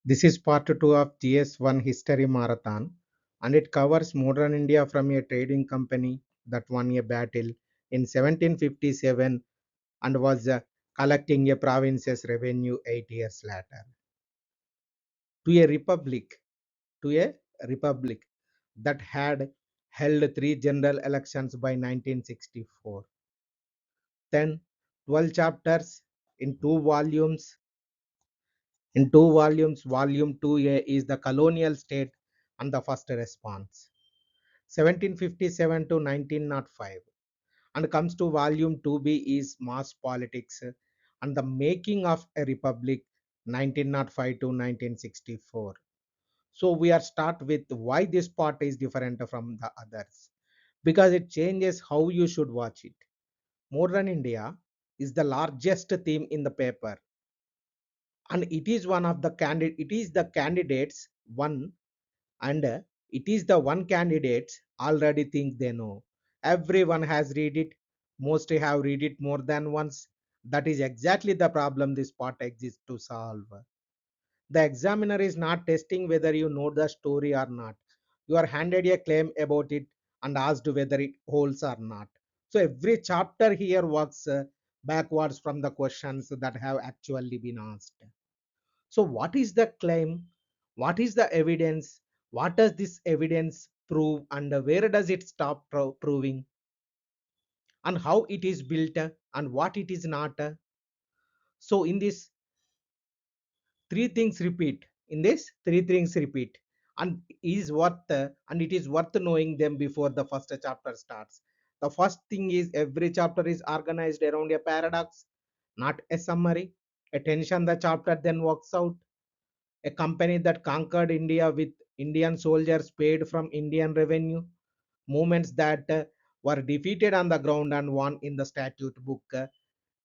This is part 2 of GS1 History Marathon, and it covers modern India from a trading company that won a battle in 1757 and was collecting a province's revenue 8 years later to a republic to a republic that had held 3 general elections by 1964. Then 12 chapters in 2 volumes. Volume 2A is the colonial state and the first response, 1757 to 1905, and comes to volume 2B is mass politics and the making of a republic, 1905 to 1964. So we are start with why this part is different from the others, because it changes how you should watch it. Modern India is the largest theme in the paper, and it is one of the it is the candidates one, and it is the one candidates already think they know. Everyone has read it, most have read it more than once. That is exactly the problem this part exists to solve. The examiner is not testing whether you know the story or not. You are handed a claim about it and asked whether it holds or not. So every chapter here works backwards from the questions that have actually been asked. So what is the claim? What is the evidence? What does this evidence prove, and where does it stop proving? And how it is built and what it is not? So in this three things repeat. In this three things repeat, and is worth and it is worth knowing them before the first chapter starts. The first thing is every chapter is organized around a paradox, not a summary. Attention the chapter then works out. A company that conquered India with Indian soldiers paid from Indian revenue, movements that were defeated on the ground and won in the statute book,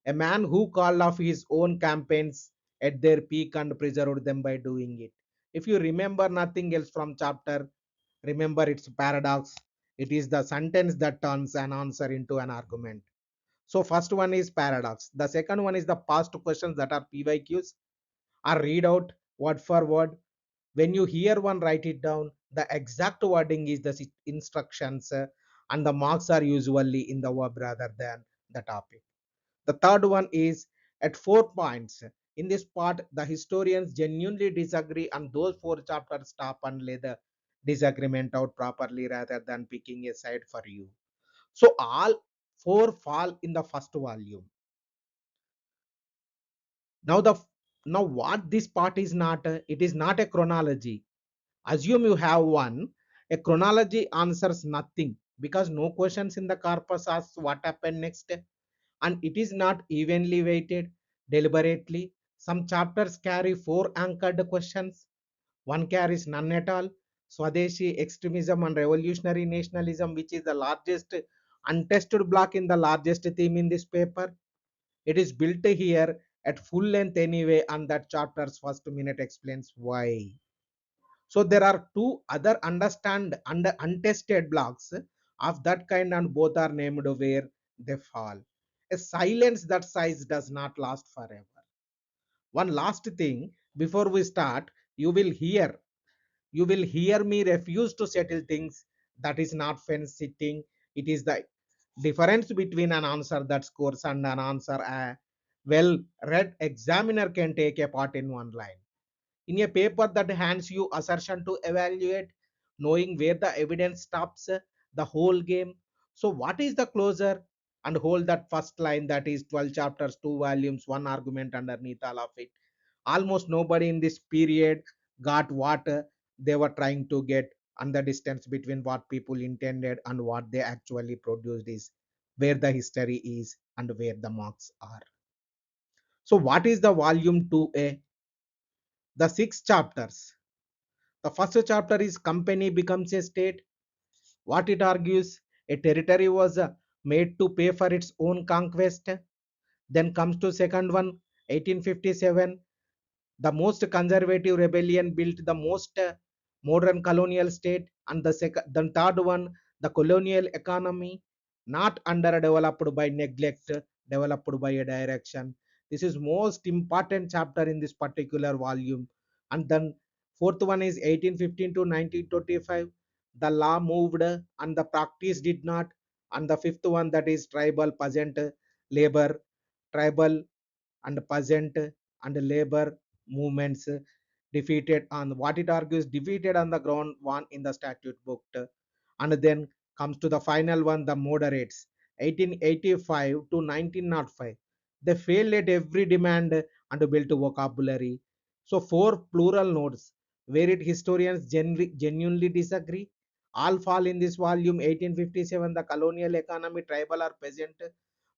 a man who called off his own campaigns at their peak and preserved them by doing it. If you remember nothing else from chapter, remember its paradox. It is the sentence that turns an answer into an argument. So first one is paradox. The second one is the past questions that are PYQs, are read out word for word. When you hear one, write it down. The exact wording is the instructions, and the marks are usually in the verb rather than the topic. The third one is at 4 points. In this part, the historians genuinely disagree, and those 4 chapters stop and lay the disagreement out properly rather than picking a side for you. So all 4 fall in the first volume. Now the now what this part is not, it is not a chronology. Assume you have one. A chronology answers nothing because no questions in the corpus asks what happened next, and it is not evenly weighted deliberately. Some chapters carry 4 anchored questions, one carries none at all. Swadeshi extremism and revolutionary nationalism, which is the largest untested block in the largest theme in this paper. It is built here at full length anyway, and that chapter's first minute explains why. So there are two other understand under untested blocks of that kind, and both are named where they fall. A silence that size does not last forever. One last thing before we start, you will hear you will hear me refuse to settle things. That is not fence sitting. It is the difference between an answer that scores and an answer a well read examiner can take apart in one line. In a paper that hands you assertion to evaluate, knowing where the evidence stops the whole game. So what is the closer? And hold that first line, that is 12 chapters, 2 volumes, one argument underneath all of it. Almost nobody in this period got what they were trying to get, and the distance between what people intended and what they actually produced is where the history is and where the marks are. So what is the volume 2A? The 6 chapters. The first chapter is company becomes a state. What it argues, a territory was made to pay for its own conquest. Then comes to second one, 1857. The most conservative rebellion built the most modern colonial state. And the third one, the colonial economy, not underdeveloped by neglect, developed by a direction. This is most important chapter in this particular volume, And then fourth one is 1815 to 1925. The law moved and the practice did not. And the fifth one, that is tribal peasant labor, tribal and peasant and labor movements defeated on what it argues defeated on the ground one in the statute book. And then comes to the final one, the moderates 1885 to 1905. They failed at every demand and built vocabulary. So four plural notes where it historians genuinely disagree all fall in this volume. 1857, the colonial economy, tribal or peasant,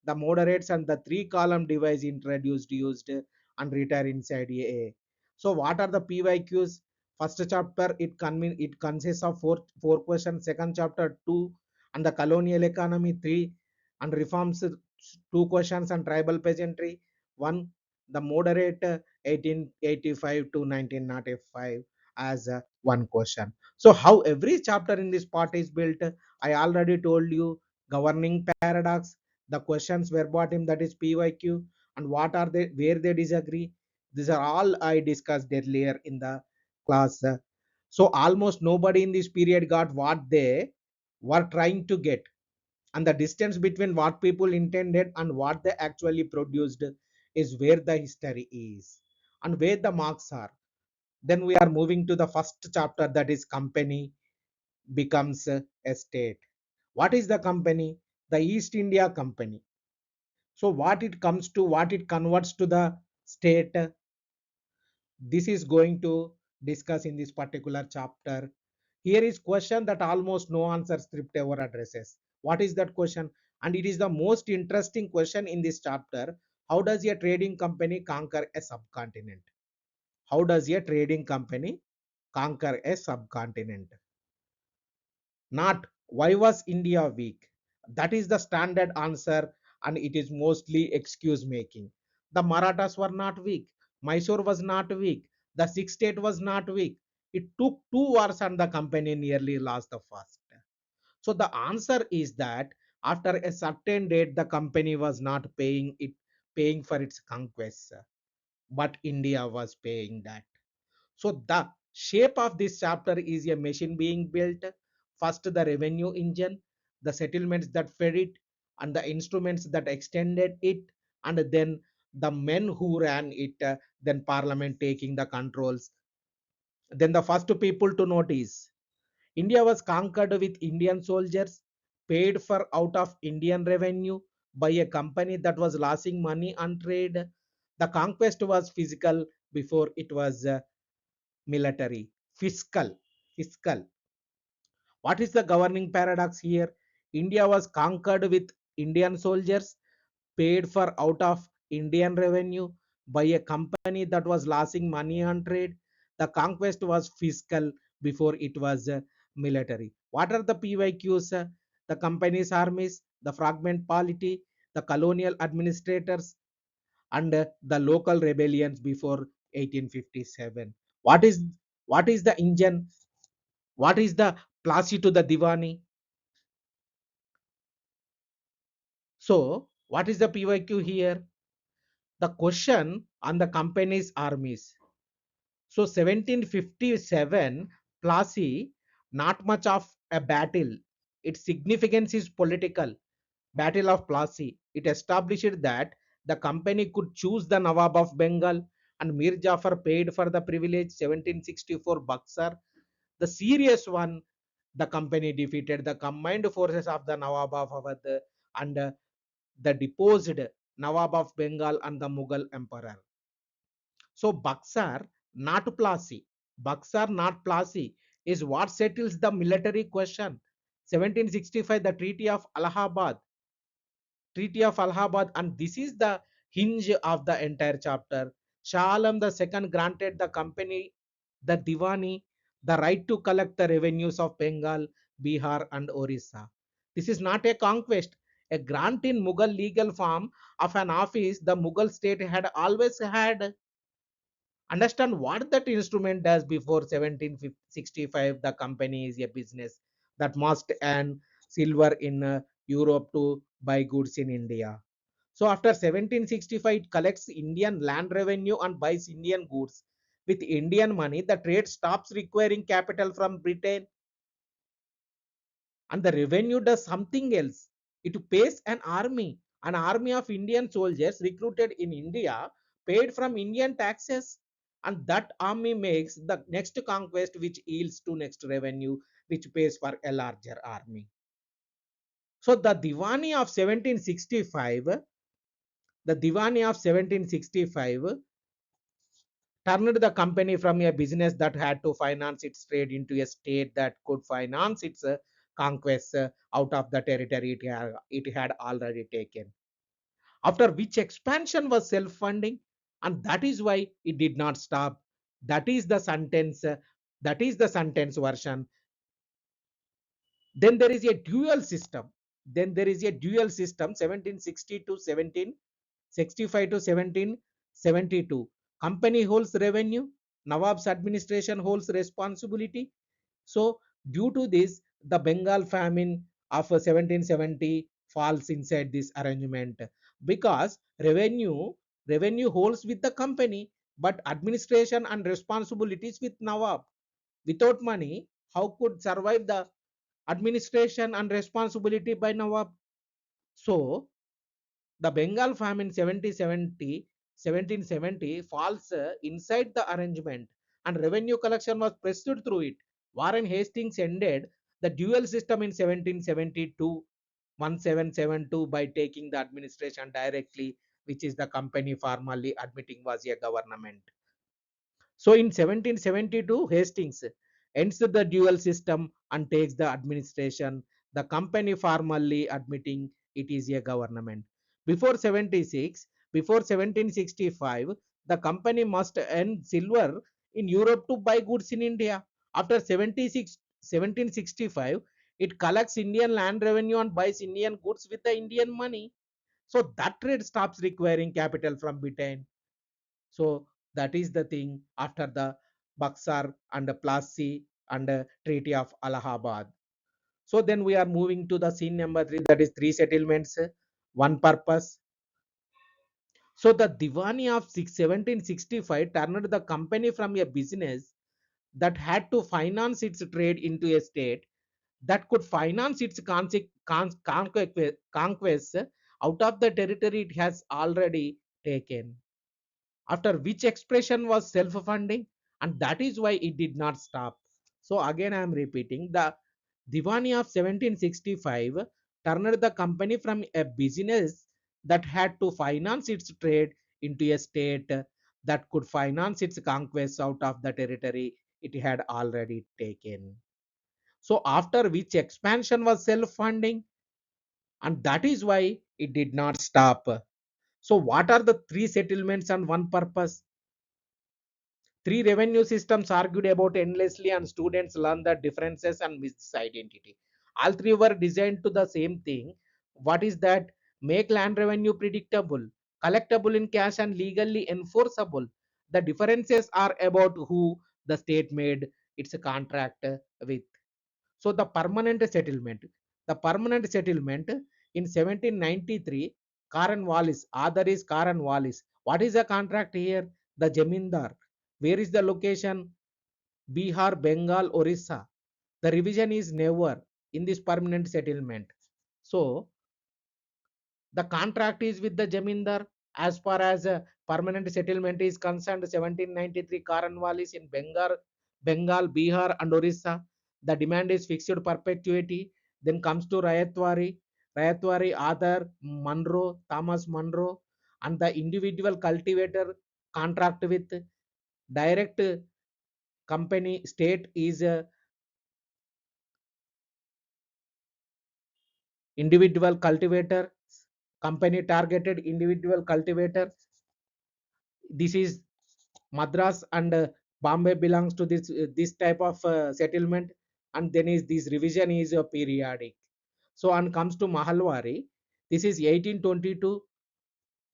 the moderates, and the three column device introduced, used, and retire inside A. So what are the PYQs? First chapter, it consists of four questions. Second chapter, two, and the colonial economy, three, and reforms, two questions, and tribal peasantry, one. The moderate 1885 to 1905 as one question. So how every chapter in this part is built, I already told you. Governing paradox, the questions verbatim, that is PYQ, and what are they, where they disagree. These are all I discussed earlier in the class. So almost nobody in this period got what they were trying to get, and the distance between what people intended and what they actually produced is where the history is and where the marks are. Then we are moving to the first chapter, that is company becomes a state. What is the company? The East India Company. So what it comes to, what it converts to the state, this is going to discuss in this particular chapter. Here is question that almost no answer script ever addresses. What is that question? And it is the most interesting question in this chapter. How does a trading company conquer a subcontinent? How does a trading company conquer a subcontinent? Not why was India weak? That is the standard answer, and it is mostly excuse making. The Marathas were not weak. Mysore was not weak. The sixth state was not weak. It took two wars and the company nearly lost the first. So the answer is that after a certain date, the company was not paying for its conquests, but India was paying that. So the shape of this chapter is a machine being built. First, the revenue engine, the settlements that fed it, and the instruments that extended it, and then the men who ran it, then parliament taking the controls. Then the first people to notice, India was conquered with Indian soldiers paid for out of Indian revenue by a company that was losing money on trade. The conquest was physical before it was military. Fiscal. What is the governing paradox here? India was conquered with Indian soldiers paid for out of Indian revenue by a company that was losing money on trade. The conquest was fiscal before it was military. What are the PYQs? The company's armies, the fragment polity, the colonial administrators, and the local rebellions before 1857. What is the engine? What is the Plasi to the Diwani? So, what is the PYQ here? The question on the company's armies. So, 1757, Plassey, not much of a battle. Its significance is political. Battle of Plassey. It established that the company could choose the Nawab of Bengal, and Mir Jafar paid for the privilege. 1764, Buxar. The serious one, the company defeated the combined forces of the Nawab of Awadh and the deposed Nawab of Bengal and the Mughal emperor. So Buxar, not Plassey. Buxar, not Plassey, is what settles the military question. 1765, the Treaty of Allahabad, and this is the hinge of the entire chapter. Shah Alam II granted the company, the Diwani, the right to collect the revenues of Bengal, Bihar, and Orissa. This is not a conquest, a grant in Mughal legal form of an office the Mughal state had always had. Understand what that instrument does. Before 1765, the company is a business that must earn silver in Europe to buy goods in India. So after 1765, it collects Indian land revenue and buys Indian goods. with Indian money, the trade stops requiring capital from Britain, and the revenue does something else. It pays an army of Indian soldiers recruited in India, paid from Indian taxes, and that army makes the next conquest, which yields to next revenue, which pays for a larger army. So the Diwani of 1765 turned the company from a business that had to finance its trade into a state that could finance its conquests out of the territory it had already taken. After which expansion was self funding, and that is why it did not stop. That is the sentence. That is the sentence version. Then there is a dual system. 1760 to 1765 to 1772. Company holds revenue. Nawab's administration holds responsibility. So, due to this, the Bengal famine of 1770 falls inside this arrangement, because revenue holds with the company, but administration and responsibilities with Nawab. Without money, how could survive the administration and responsibility by Nawab? So, the Bengal famine 1770 falls inside the arrangement, and revenue collection was pressed through it. Warren Hastings ended the dual system in 1772 1772 by taking the administration directly, which is the company formally admitting was a government. So in 1772, Hastings ends the dual system and takes the administration, the company formally admitting it is a government. Before 1765, the company must earn silver in Europe to buy goods in India. After 1765, it collects Indian land revenue and buys Indian goods with the Indian money. So that trade stops requiring capital from Britain. So that is the thing after the Buxar and the Plassey and the Treaty of Allahabad. So then we are moving to the scene number 3, that is three settlements, one purpose. So the Diwani of 1765 turned the company from a business that had to finance its trade into a state that could finance its conquests out of the territory it has already taken. After which expression was self-funding, and that is why it did not stop. So again I am repeating, the Diwani of 1765 turned the company from a business that had to finance its trade into a state that could finance its conquests out of the territory it had already taken. So after which expansion was self-funding, and that is why it did not stop. So what are the three settlements and one purpose? Three revenue systems argued about endlessly, and students learn the differences and miss this identity. All three were designed to the same thing. What is that? Make land revenue predictable, collectible in cash, and legally enforceable. The differences are about who the state made its contract with. So the permanent settlement. The permanent settlement in 1793, Karen Wallis, author is Karen Wallis. What is the contract here? The Jamindar. Where is the location? Bihar, Bengal, Orissa. The revision is never in this permanent settlement. So the contract is with the Jamindar. As far as permanent settlement is concerned, 1793 Karanwalis in Bengal, Bihar, and Orissa. The demand is fixed perpetuity. Then comes to Rayatwari, Arthur Monroe, Thomas Monroe, and the individual cultivator contract with direct company state is individual cultivator, company targeted individual cultivator. This is Madras and Bombay belongs to this type of settlement, and then is this revision is periodic. So and comes to Mahalwari, this is 1822.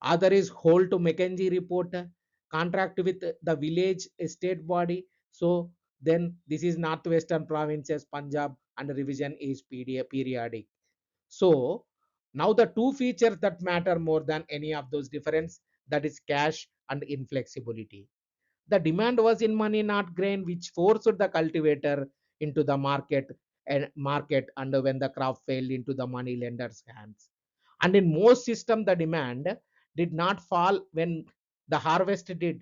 Other is Holt to Mackenzie report, contract with the village state body. So then this is northwestern provinces Punjab, and revision is periodic. So now the two features that matter more than any of those difference, that is cash and inflexibility. The demand was in money, not grain, which forced the cultivator into the market, and when the crop failed into the money lender's hands. And in most systems, the demand did not fall when the harvest did,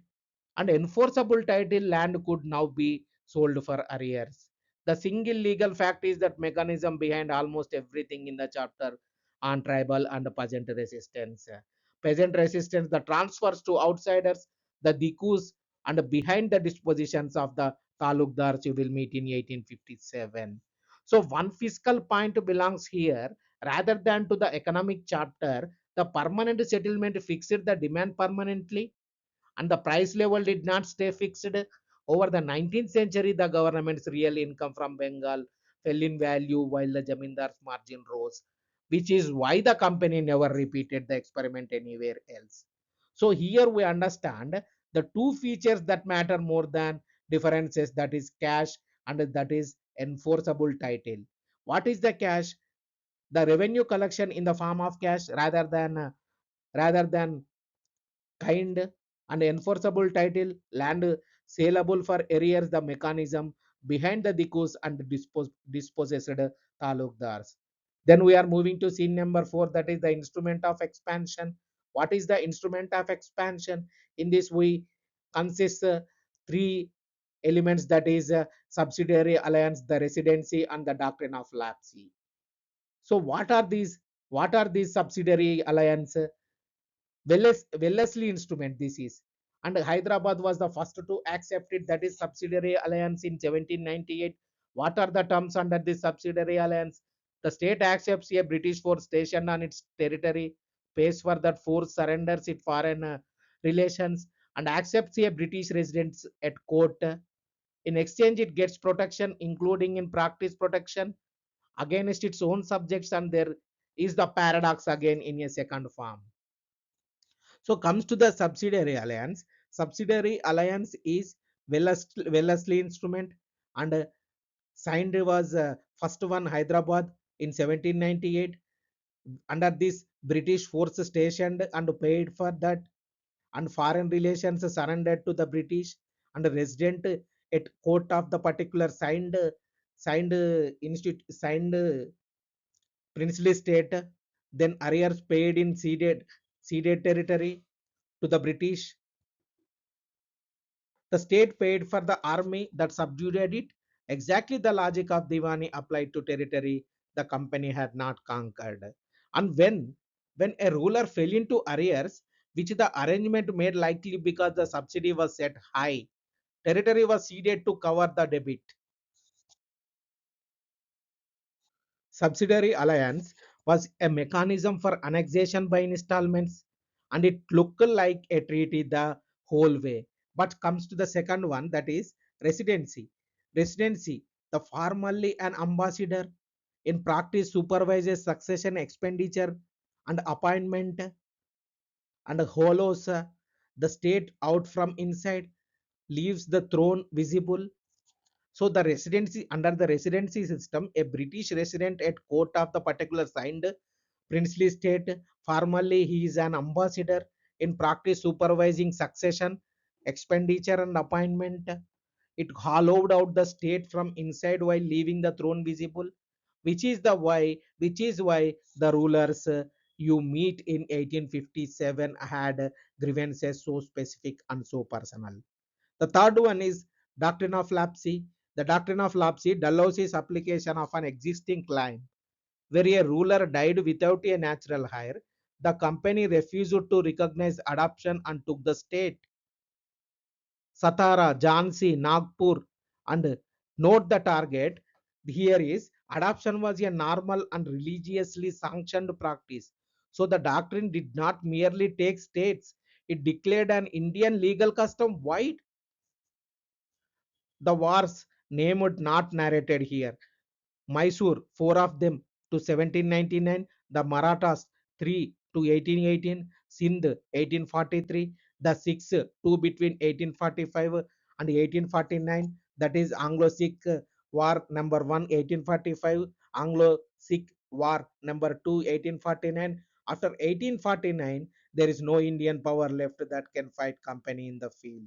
and enforceable title land could now be sold for arrears. The single legal fact is that mechanism behind almost everything in the chapter on tribal and peasant resistance. Peasant resistance, the transfers to outsiders, the dikus, and behind the dispositions of the talukdars you will meet in 1857. So one fiscal point belongs here rather than to the economic chapter. The permanent settlement fixed the demand permanently, and the price level did not stay fixed. Over the 19th century, the government's real income from Bengal fell in value while the Jamindar's margin rose, which is why the company never repeated the experiment anywhere else. So here we understand the two features that matter more than differences, that is cash and that is enforceable title. What is the cash? The revenue collection in the form of cash rather than kind, and enforceable title land saleable for arrears, the mechanism behind the dikus and dispossessed talukdars. Then we are moving to scene number 4, that is the instrument of expansion. What is the instrument of expansion? In this we consist three elements, that is subsidiary alliance, the residency, and the doctrine of lapse. So what are these subsidiary alliance? Wellesley instrument this is. And Hyderabad was the first to accept it, that is subsidiary alliance in 1798. What are the terms under this subsidiary alliance? The state accepts a British force stationed on its territory, pays for that force, surrenders its foreign relations, and accepts a British residence at court. In exchange, it gets protection, including in practice protection against its own subjects, and there is the paradox again in a second form. So comes to the subsidiary alliance. Subsidiary alliance is Wellesley instrument, and signed was first one Hyderabad in 1798. Under this, British force stationed and paid for that, and foreign relations surrendered to the British, and resident at court of the particular signed princely state. Then arrears paid in ceded territory to the British. The state paid for the army that subdued it. Exactly the logic of Diwani applied to territory the company had not conquered. And when a ruler fell into arrears, which the arrangement made likely because the subsidy was set high, territory was ceded to cover the debit. Subsidiary alliance was a mechanism for annexation by installments, and it looked like a treaty the whole way. But comes to the second one, that is residency. Residency, the formally an ambassador, in practice supervises succession expenditure and appointment, and hollows the state out from inside, leaves the throne visible. So the residency, under the residency system, a British resident at court of the particular signed princely state. Formally, he is an ambassador, in practice supervising succession, expenditure, and appointment. It hollowed out the state from inside while leaving the throne visible, which is why the rulers you meet in 1857 had grievances so specific and so personal. The third one is doctrine of lapse. The doctrine of lapse allows its application of an existing claim where a ruler died without a natural heir. The company refused to recognize adoption and took the state. Satara, Jhansi, Nagpur, and note the target here is adoption was a normal and religiously sanctioned practice. So the doctrine did not merely take states, it declared an Indian legal custom wide. The wars named not narrated here. Mysore, four of them to 1799, the Marathas, three to 1818, Sindh, 1843, the six, two between 1845 and 1849, that is Anglo-Sikh War number 1, 1845, Anglo-Sikh War number 2, 1849. After 1849, there is no Indian power left that can fight company in the field.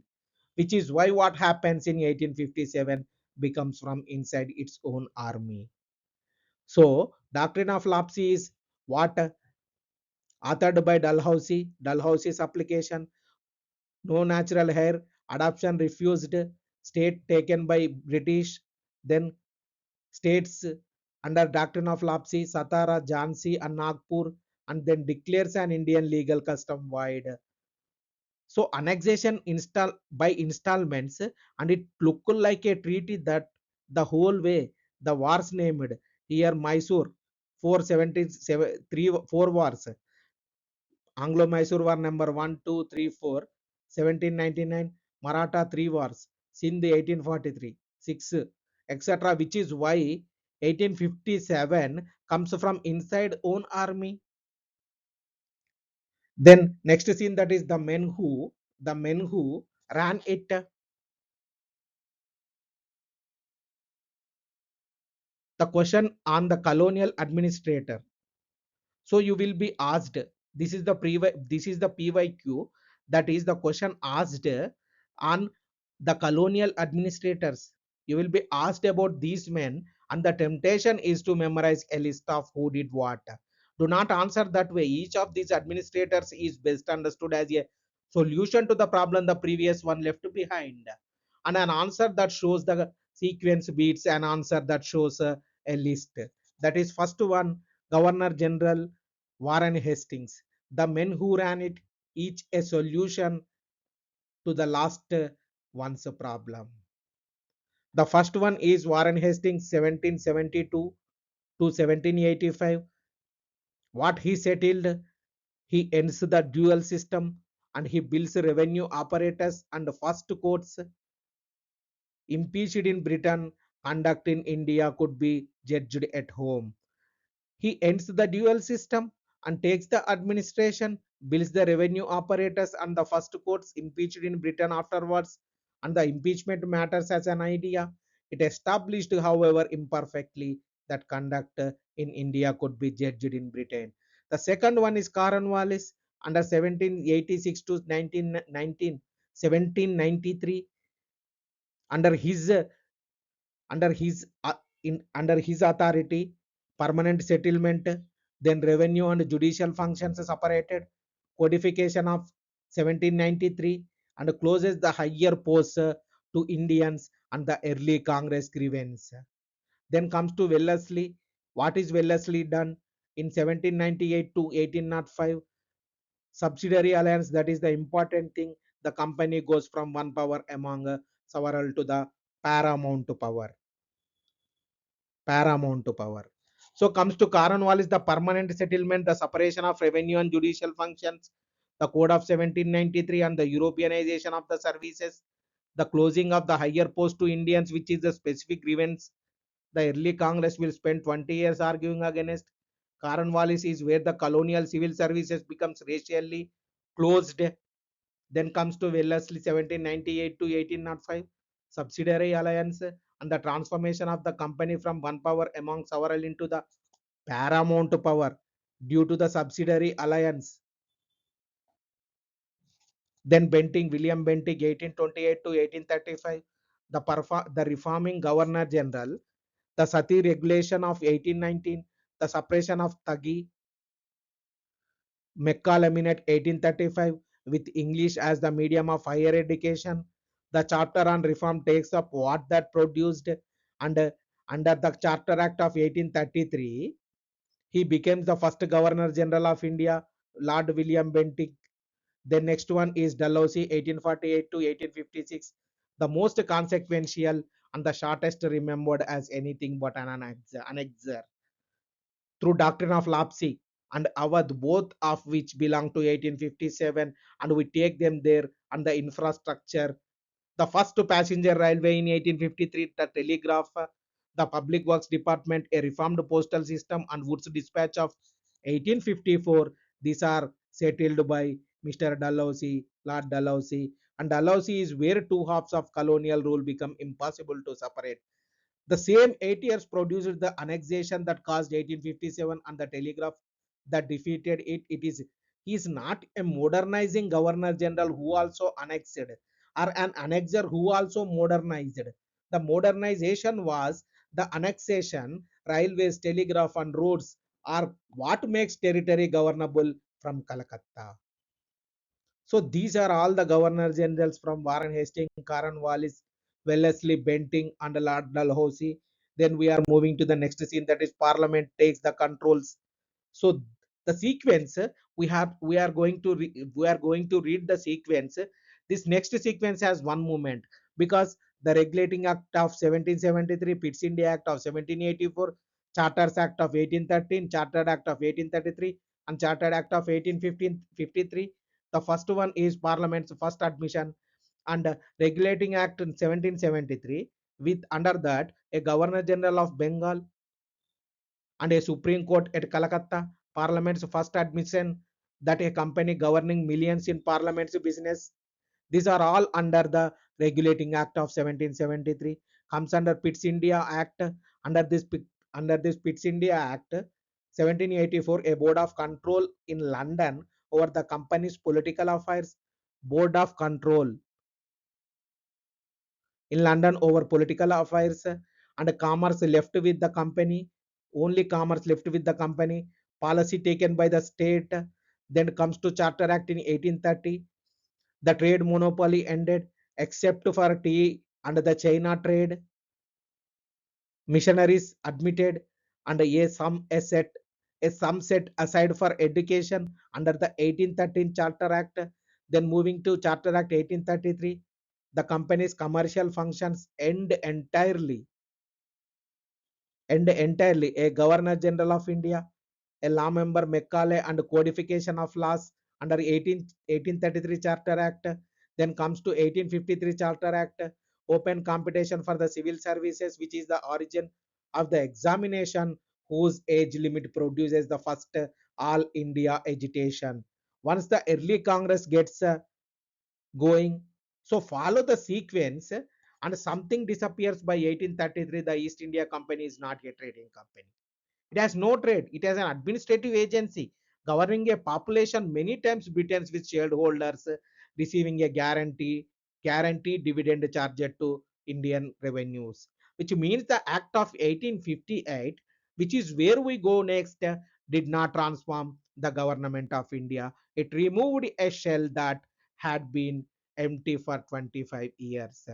which is why what happens in 1857 becomes from inside its own army. So, Doctrine of Lapse is what authored by Dalhousie. Dalhousie's application: no natural heir, adoption refused, state taken by British, then states under Doctrine of Lapse, Satara, Jhansi, and Nagpur, and then declares an Indian legal custom void. So annexation install by installments, and it looked like a treaty that the whole way the wars named here Mysore 477 three four wars, Anglo Mysore war number 1 2 3 4 1799, Maratha 3 wars, Sindh 1843 6 etc., which is why 1857 comes from inside own army. Then next scene, that is the men who ran it. The question on the colonial administrator. So you will be asked, this is the PYQ, that is the question asked on the colonial administrators. You will be asked about these men, and the temptation is to memorize a list of who did what. Do not answer that way. Each of these administrators is best understood as a solution to the problem the previous one left behind, and an answer that shows the sequence beats an answer that shows a list. That is first one, Governor General Warren Hastings. The men who ran it, each a solution to the last one's problem. The first one is Warren Hastings 1772 to 1785. What he settled: he ends the dual system, and he builds revenue apparatus and first courts. Impeached in Britain, conduct in India could be judged at home. He ends the dual system and takes the administration, builds the revenue apparatus and the first courts, impeached in Britain afterwards, and the impeachment matters as an idea. It established, however, imperfectly, that conduct in India could be judged in Britain. The second one is Cornwallis under 1786 to 1919, 1793. Under his under his under his authority, permanent settlement, then revenue and judicial functions separated, codification of 1793, and closes the higher posts to Indians and the early Congress grievance. Then comes to Wellesley. What is Wellesley done in 1798 to 1805? Subsidiary alliance, that is the important thing. The company goes from one power among several to the paramount power. paramount to power. So comes to Cornwallis, the permanent settlement, the separation of revenue and judicial functions, the Code of 1793, and the Europeanization of the services, the closing of the higher post to Indians, which is the specific grievance. The early Congress will spend 20 years arguing against. Cornwallis is where the colonial civil services becomes racially closed. Then comes to Wellesley 1798 to 1805, subsidiary alliance, and the transformation of the company from one power among several into the paramount power due to the subsidiary alliance. Then William Bentinck 1828 to 1835, the reforming Governor General, the Sati regulation of 1819, the suppression of Thagi, McCall 1835, with English as the medium of higher education. The chapter on reform takes up what that produced, and under the Charter Act of 1833, he became the first Governor General of India, Lord William Bentinck. The next one is Dalhousie 1848 to 1856, the most consequential and the shortest remembered as anything but an annexer, through Doctrine of Lapse and Awadh, both of which belong to 1857, and we take them there, and the infrastructure, the first passenger railway in 1853, the telegraph, the public works department, a reformed postal system, and Wood's dispatch of 1854. These are settled by Mr. Dalhousie, Lord Dalhousie, and Dalhousie is where two halves of colonial rule become impossible to separate. The same 8 years produced the annexation that caused 1857 and the telegraph that defeated it. He is not a modernizing Governor General who also annexed. or an annexer who also modernized. The modernization was the annexation, railways, telegraph, and roads are what makes territory governable from Calcutta. So these are all the governor generals from Warren Hastings, Cornwallis, Wellesley, Bentinck, and Lord Dalhousie. Then we are moving to the next scene, that is Parliament takes the controls. So the sequence we are going to read the sequence. This next sequence has one movement because the Regulating Act of 1773, Pitt's India Act of 1784, Charters Act of 1813, Chartered Act of 1833, and Chartered Act of 1853. The first one is Parliament's first admission, and Regulating Act in 1773, with under that a Governor General of Bengal and a Supreme Court at Calcutta, Parliament's first admission that a company governing millions in Parliament's business. These are all under the Regulating Act of 1773. Comes under Pitt's India Act. Under this under this Pitt's India Act, 1784, a board of control in London over the company's political affairs. Board of control in London over political affairs, and commerce left with the company. Only commerce left with the company. Policy taken by the state. Then comes to Charter Act in 1830. The trade monopoly ended except for tea and the China trade. Missionaries admitted, and a sum set aside for education under the 1813 Charter Act. Then moving to Charter Act 1833, the company's commercial functions end entirely. A Governor General of India, a law member Macaulay, and codification of laws under 1833 Charter Act. Then comes to 1853 Charter Act, open competition for the civil services, which is the origin of the examination, whose age limit produces the first all India agitation. Once the early Congress gets going, so follow the sequence, and something disappears by 1833. The East India Company is not a trading company. It has no trade. It has an administrative agency governing a population many times Britain's, with shareholders receiving a guarantee dividend charged to Indian revenues, which means the Act of 1858, which is where we go next, did not transform the government of India. It removed a shell that had been empty for 25 years.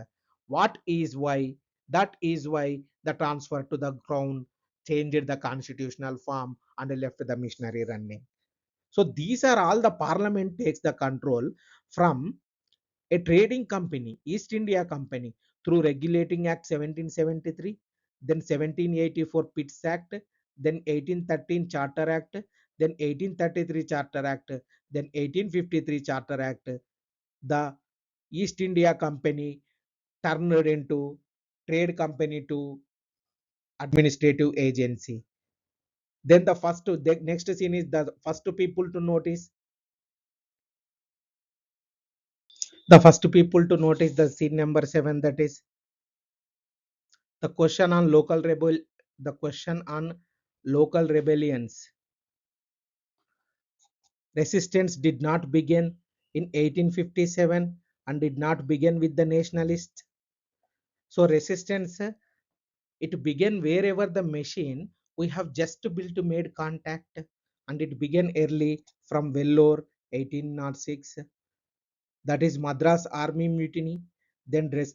What is why? That is why the transfer to the crown changed the constitutional form and left the missionary running. So these are all the Parliament takes the control from a trading company, East India Company, through Regulating Act 1773, then 1784 Pitts Act, then 1813 Charter Act, then 1833 Charter Act, then 1853 Charter Act. The East India Company turned into trade company to administrative agency. Then the next scene is the first people to notice. The first people to notice the scene number 7, that is the question on the question on local rebellions. Resistance did not begin in 1857 and did not begin with the nationalists. So resistance, it began wherever the machine we have just built made contact, and it began early from Vellore 1806, that is Madras Army Mutiny. Then dress,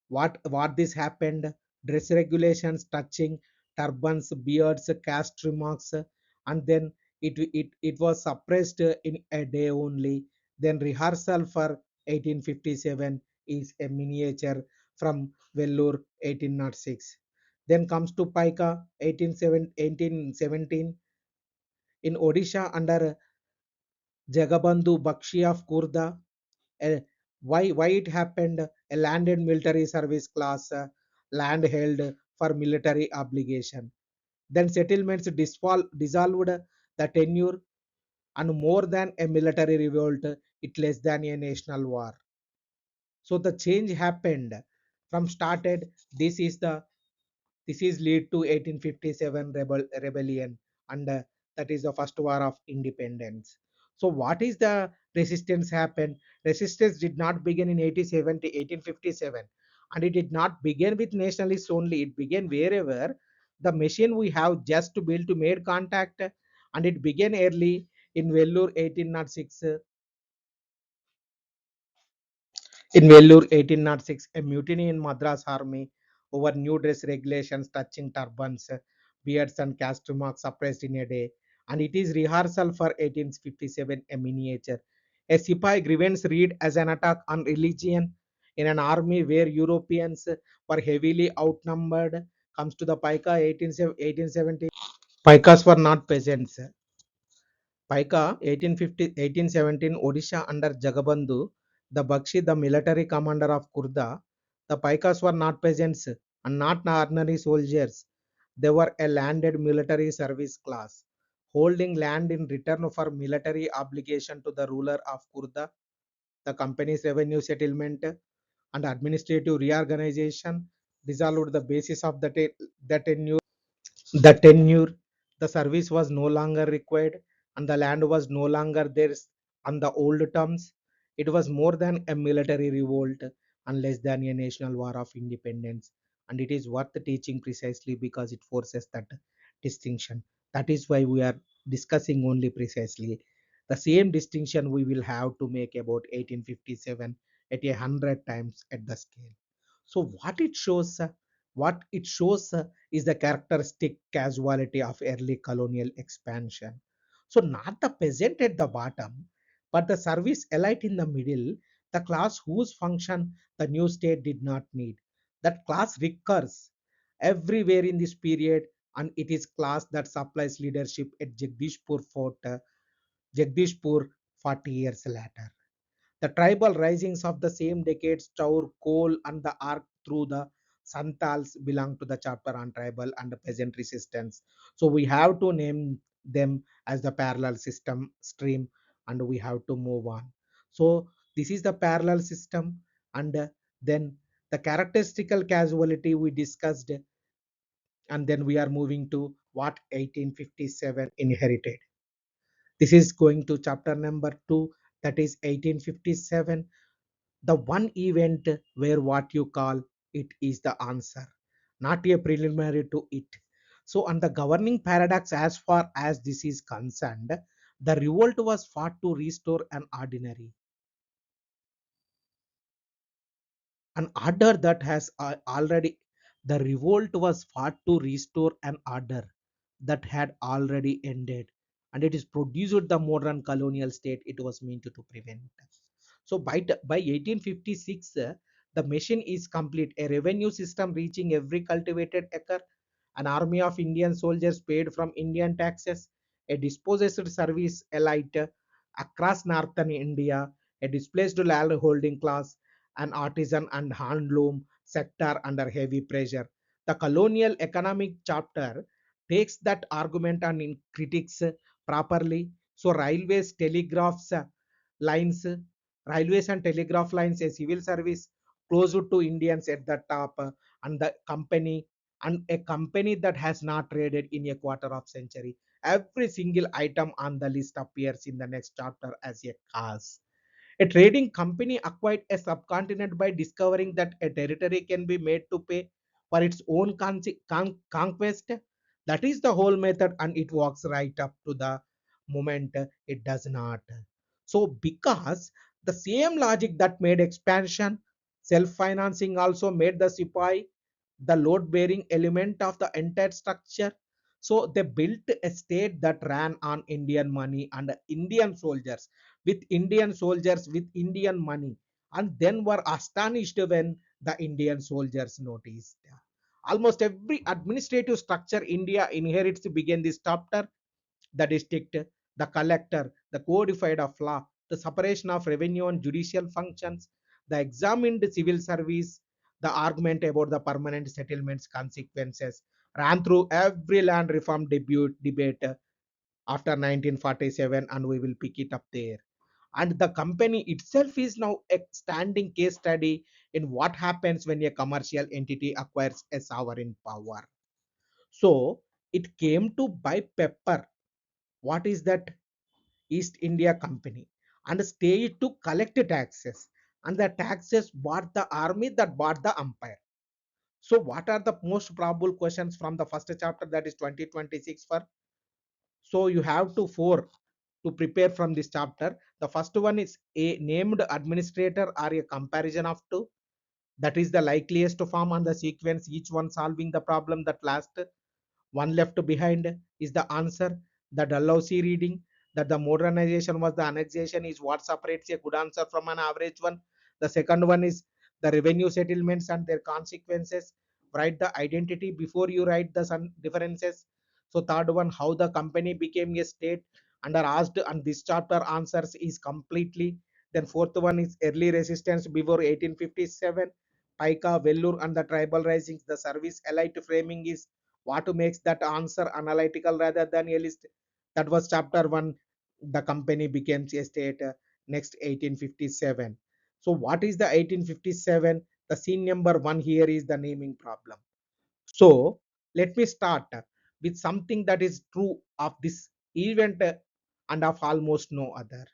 what this happened, dress regulations touching turbans, beards, caste remarks, and then it was suppressed in a day only. Then rehearsal for 1857 is a miniature from Vellore 1806. Then comes to Paika 1817 in Odisha under Jagabandhu Bakshi of Kurda. uh, why it happened, a landed military service class, land held for military obligation. Then settlements dissolved the tenure, and more than a military revolt, it less than a national war. So the change happened from started. This is lead to 1857 rebellion, and that is the first war of independence. So what is the resistance happened? Resistance did not begin in 1857, and it did not begin with nationalists only. It began wherever the machine we have just to build to made contact, and it began early in Vellore 1806. In Vellore 1806, a mutiny in Madras army over new dress regulations touching turbans, beards, and caste marks suppressed in a day. And it is rehearsal for 1857, a miniature. A Sipai grievance read as an attack on religion in an army where Europeans were heavily outnumbered. Comes to the Paika 1870. Paikas were not peasants. Paika 1817 Odisha under Jagabandhu, the Bakshi, the military commander of Kurda. The Paikas were not peasants and not ordinary soldiers. They were a landed military service class, holding land in return for military obligation to the ruler of Kurda. The company's revenue settlement and administrative reorganization dissolved the basis of the tenure. The service was no longer required, and the land was no longer theirs on the old terms. It was more than a military revolt and less than a national war of independence. And it is worth teaching precisely because it forces that distinction. That is why we are discussing only precisely the same distinction we will have to make about 1857 at 100 times at the scale. So what it shows is the characteristic casualty of early colonial expansion. So, not the peasant at the bottom, but the service elite in the middle, the class whose function the new state did not need. That class recurs everywhere in this period, and it is class that supplies leadership at Jagdishpur 40 years later. The tribal risings of the same decades, Chaur, Kol, and the arc through the Santals belong to the chapter on tribal and peasant resistance. So we have to name them as the parallel system stream, and we have to move on. So this is the parallel system, and then the characteristical casualty we discussed, and then we are moving to what 1857 inherited. This is going to chapter number 2, that is 1857, the one event where what you call it is the answer, not a preliminary to it. So, on the governing paradox, as far as this is concerned, the revolt was fought to restore an order that has already the revolt was fought to restore an order that had already ended, and it is produced the modern colonial state it was meant to prevent. So by 1856, the machine is complete. A revenue system reaching every cultivated acre, an army of Indian soldiers paid from Indian taxes, a dispossessed service elite across northern India, a displaced land holding class, an artisan and handloom sector under heavy pressure. The colonial economic chapter takes that argument and critiques properly. So lines railways and telegraph lines, a civil service close to Indians at the top, and the company and a company that has not traded in a quarter of century. Every single item on the list appears in the next chapter as a cause. A trading company acquired a subcontinent by discovering that a territory can be made to pay for its own conquest. That is the whole method, and it works right up to the moment it does not. So, because the same logic that made expansion self financing also made the Sipai the load bearing element of the entire structure. So, they built a state that ran on Indian money and Indian soldiers with Indian money, and then were astonished when the Indian soldiers noticed. Almost every administrative structure India inherits begin this chapter: the district, the collector, the codified of law, the separation of revenue and judicial functions, the examined civil service, the argument about the permanent settlements consequences ran through every land reform debate after 1947, and we will pick it up there. And the company itself is now a standing case study in what happens when a commercial entity acquires a sovereign power. So it came to buy pepper. What is that? East India Company and stayed to collect taxes, and the taxes bought the army that bought the empire. So what are the most probable questions from the first chapter, that is 2026 for? So you have to four to prepare from this chapter. The first one is a named administrator or a comparison of two. That is the likeliest to form on the sequence, each one solving the problem that last one left behind is the answer. The Dalhousie reading that the modernization was the annexation is what separates a good answer from an average one. The second one is the revenue settlements and their consequences. Write the identity before you write the differences. So third one, how the company became a state under asked, and this chapter answers is completely. Then fourth one is early resistance before 1857. Paika, Vellore and the tribal risings. The service elite framing is what makes that answer analytical rather than a list. That was chapter 1. The company became a state. Next 1857. So what is the 1857? The scene number 1 here is the naming problem. So let me start with something that is true of this event and of almost no other.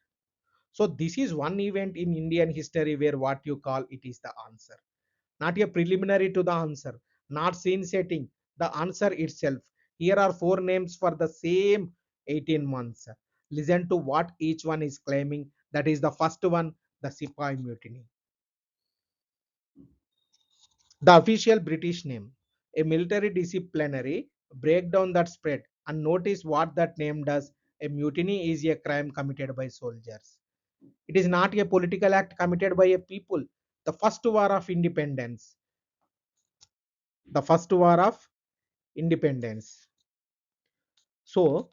So this is one event in Indian history where what you call it is the answer, not a preliminary to the answer, not scene setting, the answer itself. Here are four names for the same 18 months. Listen to what each one is claiming. That is the first one, the Sipai Mutiny. The official British name, a military disciplinary breakdown that spread. And notice what that name does. A mutiny is a crime committed by soldiers. It is not a political act committed by a people. The first war of independence. The first war of independence. So,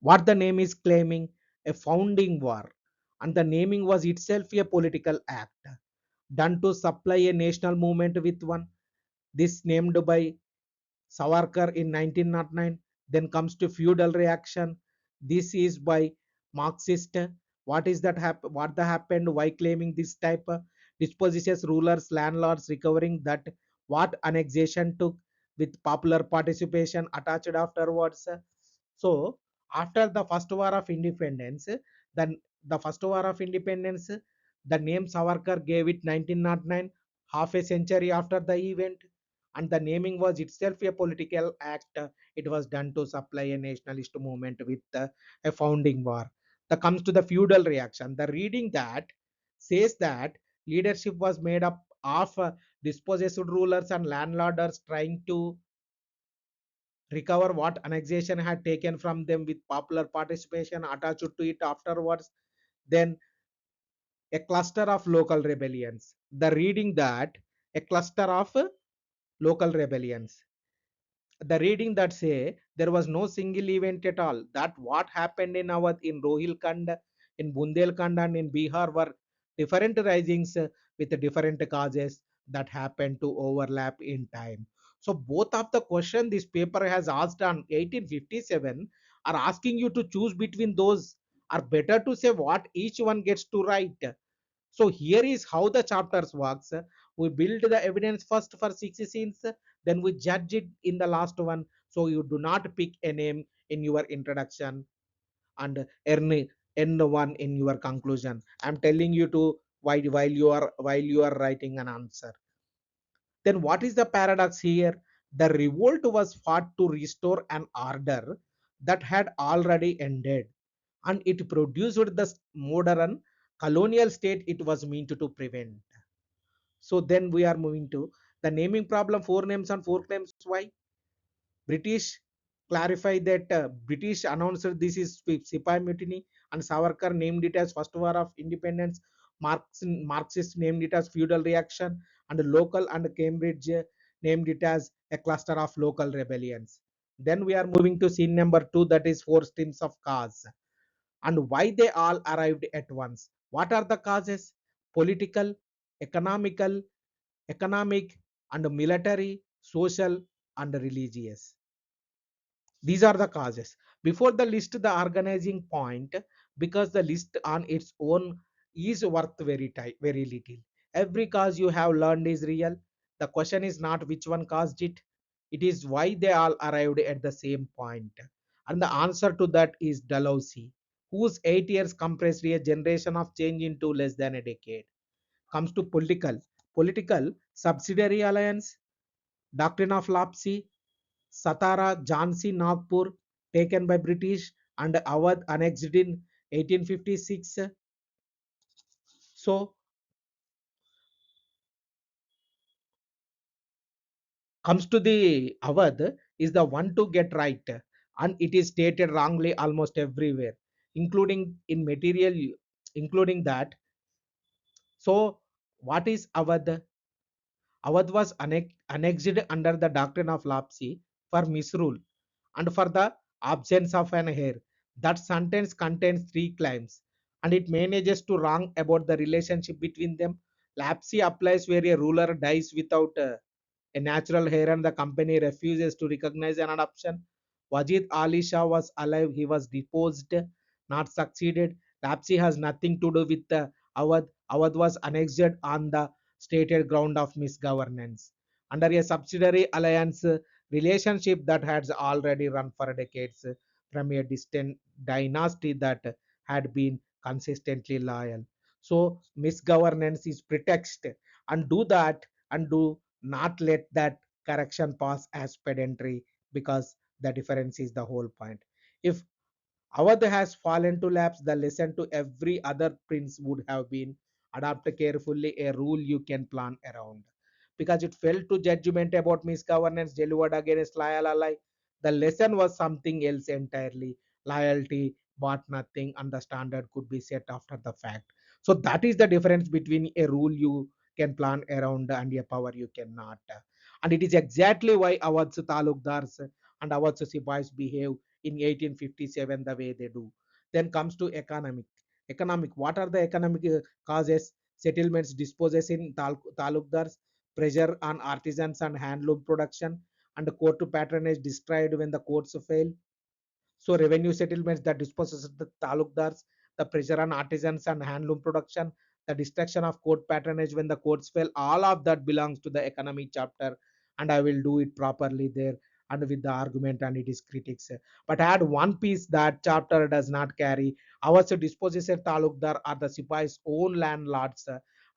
what the name is claiming, a founding war, and the naming was itself a political act done to supply a national movement with one. This named by Savarkar in 1909. Then comes to feudal reaction. This is by Marxist. What is that what the happened? Why claiming this type? Dispossesses rulers, landlords recovering that what annexation took with popular participation attached afterwards. So after the first war of independence, then the first war of independence, the name Savarkar gave it 1909, half a century after the event, and the naming was itself a political act. It was done to supply a nationalist movement with a founding war. That comes to the feudal reaction. The reading that says that leadership was made up of dispossessed rulers and landlords trying to recover what annexation had taken from them with popular participation attached to it afterwards. Then a cluster of local rebellions. The reading that a cluster of local rebellions, the reading that say there was no single event at all, that what happened in Awadh, in Rohilkhand, in Bundelkhand and in Bihar were different risings with different causes that happened to overlap in time. So both of the question this paper has asked on 1857 are asking you to choose between those, are better to say what each one gets to write. So here is how the chapters works. We build the evidence first for six scenes, then we judge it in the last one. So you do not pick a name in your introduction and end one in your conclusion. I'm telling you to while you are writing an answer. Then what is the paradox here? The revolt was fought to restore an order that had already ended, and it produced the modern colonial state it was meant to prevent. So then we are moving to the naming problem, four names and four claims. Why? British clarify that British announced this is Sipai Mutiny, and Savarkar named it as First War of Independence. Marxists named it as feudal reaction, and local and Cambridge named it as a cluster of local rebellions. Then we are moving to scene number 2, that is four streams of cause and why they all arrived at once. What are the causes? Political, economical, economic, and military, social, and religious. These are the causes. Before the list, the organizing point, because the list on its own is worth very little. Every cause you have learned is real. The question is not which one caused it, it is why they all arrived at the same point. And the answer to that is Dalhousie, whose 8 years compressed a generation of change into less than a decade. Comes to political subsidiary alliance, doctrine of Lapse, Satara, Jhansi, Nagpur, taken by British, and Awadh annexed in 1856. So comes to the Awadh is the one to get right, and it is stated wrongly almost everywhere, including in material, including that. So what is Awadh? Awadh was annexed under the doctrine of Lapse for misrule and for the absence of an heir. That sentence contains three claims and it manages to wrong about the relationship between them. Lapse applies where a ruler dies without a natural heir and the company refuses to recognize an adoption. Wajid Ali Shah was alive, he was deposed, not succeeded. Lapse has nothing to do with Awadh. Awadh was annexed on the stated ground of misgovernance. Under a subsidiary alliance relationship that has already run for decades from a distant dynasty that had been consistently loyal. So misgovernance is pretext and do that and do not let that correction pass as pedantry because the difference is the whole point. If Awadh has fallen to lapse, the lesson to every other prince would have been adopt carefully a rule you can plan around. Because it fell to judgment about misgovernance delivered against loyal ally, the lesson was something else entirely. Loyalty bought nothing, and the standard could be set after the fact. So that is the difference between a rule you can plan around and a power you cannot. And it is exactly why Awadh's talukdars and Awadh's sipais behave in 1857 the way they do. Then comes to economic, what are the economic causes? Settlements disposes in talukdars, pressure on artisans and handloom production, and court patronage destroyed when the courts fail. So revenue settlements that disposes of the talukdars, the pressure on artisans and handloom production, the destruction of court patronage when the courts fail, all of that belongs to the economy chapter, and I will do it properly there and with the argument and it is critics. But add one piece that chapter does not carry. Our dispossessor talukdar are the Sipai's own landlords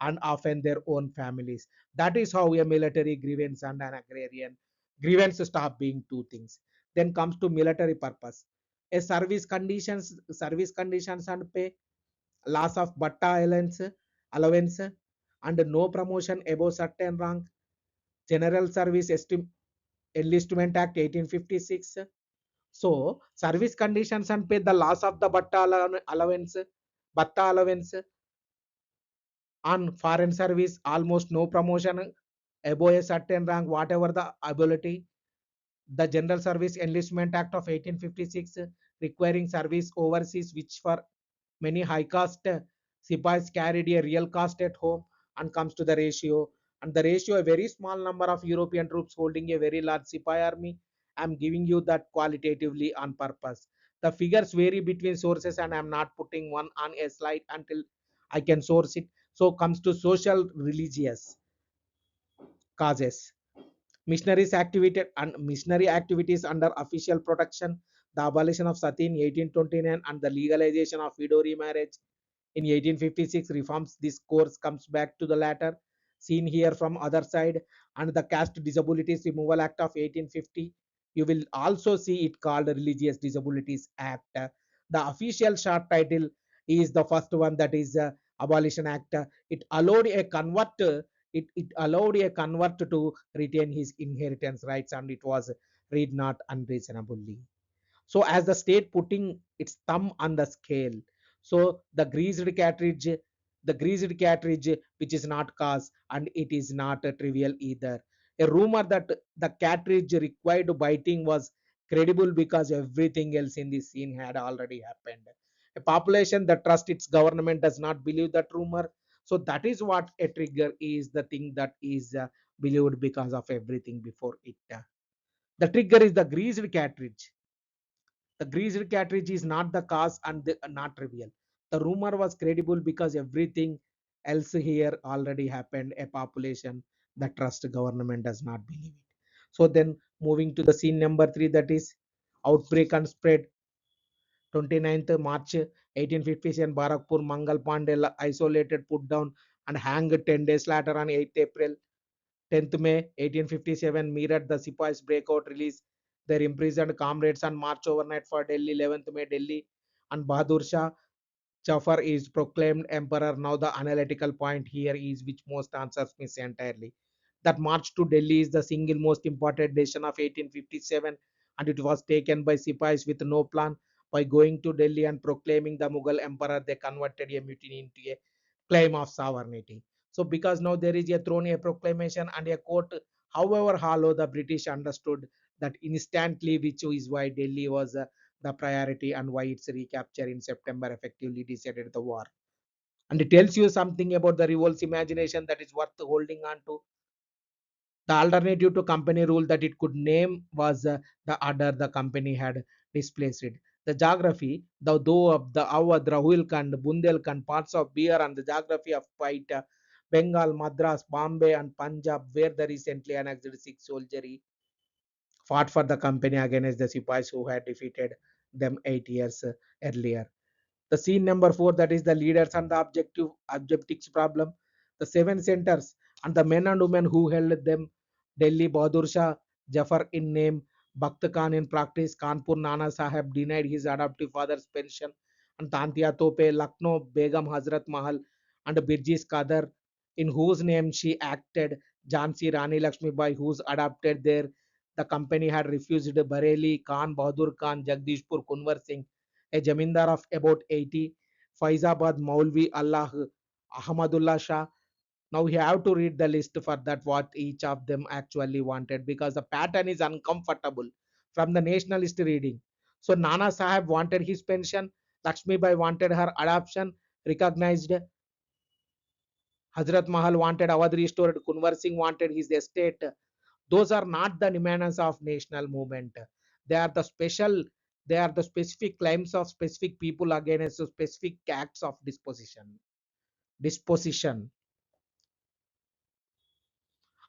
and often their own families. That is how a military grievance and an agrarian grievance stop being two things. Then comes to military purpose, a service conditions and pay, loss of batta allowance and no promotion above certain rank, general service enlistment act 1856. So service conditions and pay, the loss of the batta allowance on foreign service, almost no promotion above a certain rank whatever the ability. The General Service Enlistment Act of 1856 requiring service overseas, which for many high caste sipais carried a real cost at home. And comes to the ratio, and the ratio, a very small number of European troops holding a very large sipai army. I'm giving you that qualitatively on purpose. The figures vary between sources and I'm not putting one on a slide until I can source it. So comes to social religious causes, missionary activities under official protection, the abolition of sati in 1829 and the legalization of widow remarriage in 1856 reforms. This course comes back to the latter, seen here from other side, and the Caste Disabilities Removal Act of 1850. You will also see it called Religious Disabilities Act. The official short title is the first one, that is Abolition Act. It allowed a convert. It allowed a convert to retain his inheritance rights, and it was read not unreasonably. So as the state putting its thumb on the scale, so the greased cartridge which is not cause and it is not trivial either. A rumor that the cartridge required biting was credible because everything else in the scene had already happened. A population that trusts its government does not believe that rumor. So that is what a trigger is, the thing that is believed because of everything before it. The trigger is the greased cartridge. The greased cartridge is not the cause and not trivial. The rumor was credible because everything else here already happened. A population that trust government does not believe it. So then moving to the scene number 3, that is outbreak and spread. 29th March 1857, Barakpur, Mangal Pandey isolated, put down, and hanged 10 days later on 8th April. 10th May 1857, Meerut, the Sepoys break out, release their imprisoned comrades and march overnight for Delhi. 11th May, Delhi and Bahadur Shah Jafar is proclaimed emperor. Now the analytical point here is which most answers miss entirely. That march to Delhi is the single most important decision of 1857, and it was taken by Sipais with no plan. By going to Delhi and proclaiming the Mughal emperor, they converted a mutiny into a claim of sovereignty. So because now there is a throne, a proclamation and a court, however hollow, the British understood that instantly, which is why Delhi was the priority and why its recapture in September effectively decided the war. And it tells you something about the revolt's imagination that is worth holding on to. The alternative to company rule that it could name was the order the company had displaced. The geography, the though of the Awadh, Rohilkhand, Bundelkhand, parts of Bihar, and the geography of Paita, Bengal, Madras, Bombay, and Punjab, where the recently annexed Sikh soldiery fought for the company against the Sipais who had defeated them 8 years earlier. The scene number 4, that is the leaders and the objectives problem. The 7 centers and the men and women who held them: Delhi, Bahadur Shah Jafar in name, Bakht Khan in practice, Kanpur Nana Sahib denied his adoptive father's pension, and Tantia Tope, Lucknow Begum Hazrat Mahal, and Birjis Qadar in whose name she acted, Jhansi Rani Lakshmi Bai, whose adopted there the company had refused, Bareilly, Khan Bahadur Khan, Jagdishpur Kunwar Singh, a Jamindar of about 80, Faizabad Maulvi Allah Ahmadullah Shah. Now you have to read the list for that what each of them actually wanted, because the pattern is uncomfortable from the nationalist reading. So Nana Sahib wanted his pension, Lakshmi Bai wanted her adoption recognized, Hazrat Mahal wanted Awadh restored, Kunwar Singh wanted his estate. Those are not the demands of national movement. They are the special, they are the specific claims of specific people against specific acts of disposition,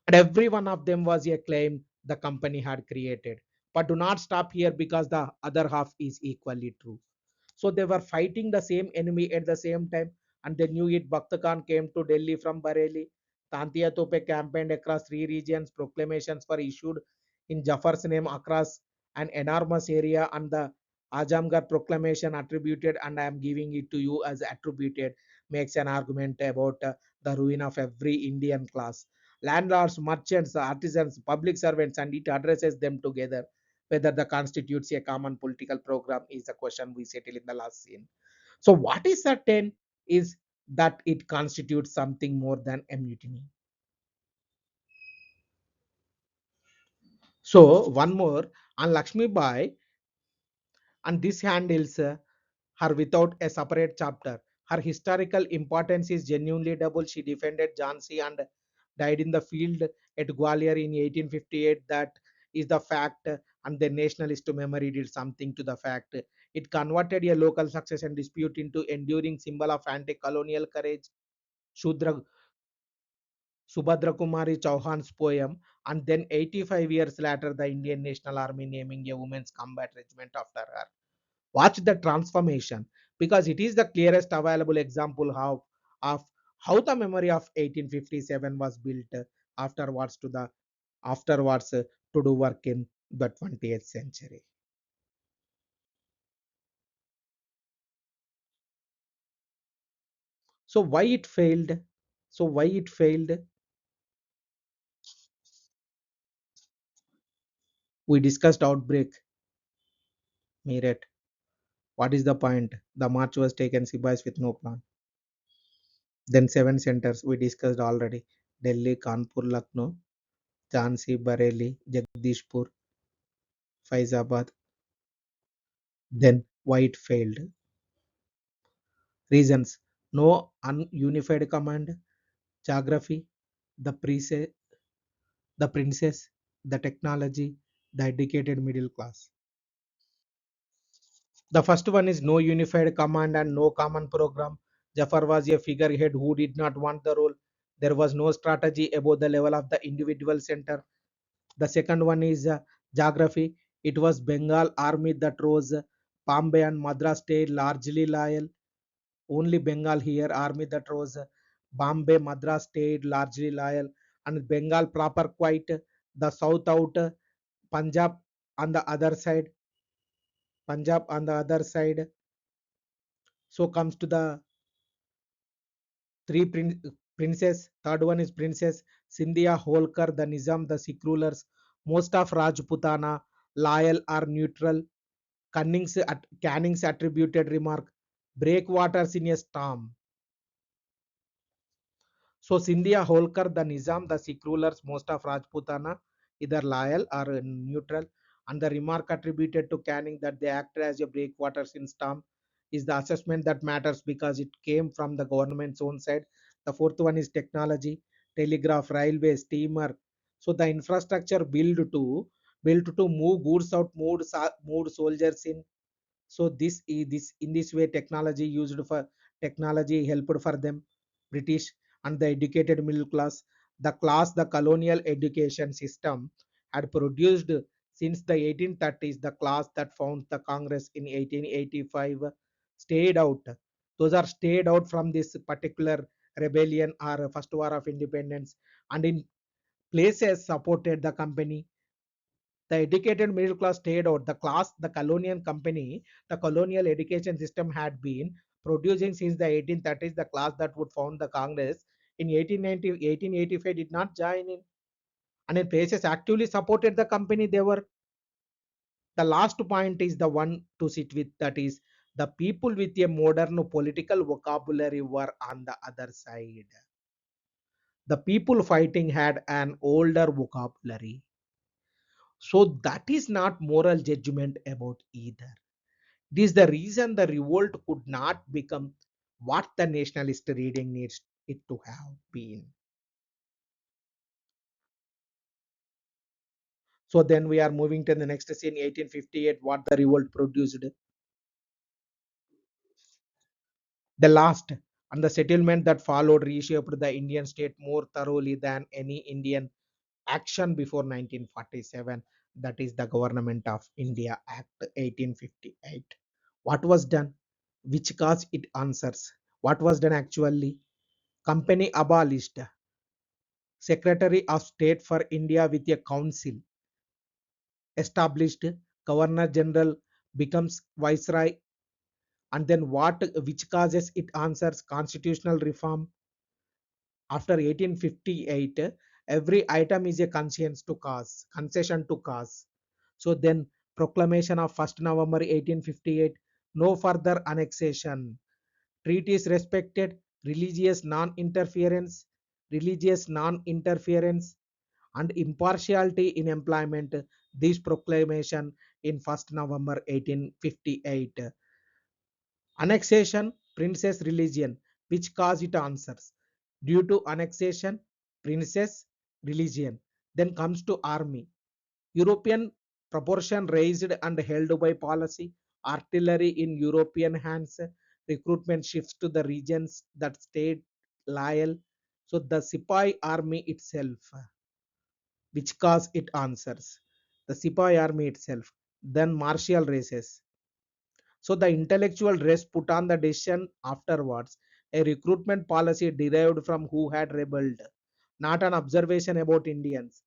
and every one of them was a claim the company had created. But do not stop here, because the other half is equally true. So they were fighting the same enemy at the same time, and they knew it. Bakht Khan came to Delhi from Bareilly. Tantia Tope campaigned across 3 regions. Proclamations were issued in Jafar's name across an enormous area, and the Ajamgarh proclamation attributed, and I am giving it to you as attributed, makes an argument about the ruin of every Indian class. Landlords, merchants, artisans, public servants, and it addresses them together. Whether the constitutes a common political program is a question we settle in the last scene. So what is certain is that it constitutes something more than a mutiny. So one more on Lakshmi Bai, and this handles her without a separate chapter. Her historical importance is genuinely double. She defended Jhansi and died in the field at Gwalior in 1858. That is the fact, and the nationalist memory did something to the fact. It converted a local succession dispute into enduring symbol of anti-colonial courage. Shudra Subhadra Kumari Chauhan's poem, and then 85 years later, the Indian National Army naming a women's combat regiment after her. Watch the transformation, because it is the clearest available example of how the memory of 1857 was built afterwards to the afterwards to do work in the 20th century. So why it failed? So why it failed? We discussed outbreak, Meerut. What is the point? The march was taken Sibais with no plan. Then 7 centers we discussed already: Delhi, Kanpur, Lucknow, Jhansi, Bareilly, Jagdishpur, Faizabad. Then why it failed? Reasons: no unified command, geography, the the princess, the technology, the educated middle class. The first one is no unified command and no common program. Jafar was a figurehead who did not want the role. There was no strategy above the level of the individual center. The second one is geography. It was Bengal army that rose. Bombay and Madras stayed largely loyal. Only Bengal here army that rose. Bombay, Madras stayed largely loyal, and Bengal proper quite. The south out. Punjab on the other side. Punjab on the other side. So comes to the three princes. Third one is Princess Sindhia Holkar, the Nizam, the Sikh rulers. Most of Rajputana loyal or neutral. Canning's attributed remark: breakwaters in a storm. So Sindhia Holkar, the Nizam, the Sikh rulers, most of Rajputana, either loyal or neutral, and the remark attributed to Canning that they acted as a breakwaters in storm is the assessment that matters because it came from the government's own side. The fourth one is technology, telegraph, railway, steamer. So the infrastructure built to move goods out, moved soldiers in. So this in this way technology helped for them. British and the educated middle class, the colonial education system had produced since the 1830s. The class that found the Congress in 1885 stayed out. Those are stayed out from this particular rebellion or first war of independence, and in places supported the company. The educated middle class stayed out. The colonial company, the colonial education system had been producing since the 1830s. The class that would found the Congress in 1890, 1885 did not join in, and in places actively supported the company. They were. The last point is the one to sit with, that is the people with a modern political vocabulary were on the other side. The people fighting had an older vocabulary. So that is not moral judgment about either. This is the reason the revolt could not become what the nationalist reading needs it to have been. So then we are moving to the next scene, 1858, what the revolt produced. The last and the settlement that followed reshaped the Indian state more thoroughly than any Indian action before 1947. That is the Government of India Act 1858. What was done? Which cause it answers? What was done actually? Company abolished. Secretary of State for India with a council established. Governor General becomes Viceroy. And then what? Which causes it answers? Constitutional reform. After 1858, every item is a concession to cause. So then proclamation of 1st November 1858, no further annexation. Treaties respected, religious non-interference, and impartiality in employment. This proclamation in 1st November 1858. Annexation, princess religion, which cause it answers. Due to annexation, princess religion. Then comes to army. European proportion raised and held by policy. Artillery in European hands. Recruitment shifts to the regions that stayed loyal. So the Sipai army itself, which cause it answers. The Sipai army itself. Then martial races. So the intellectual rest put on the decision afterwards. A recruitment policy derived from who had rebelled, not an observation about Indians.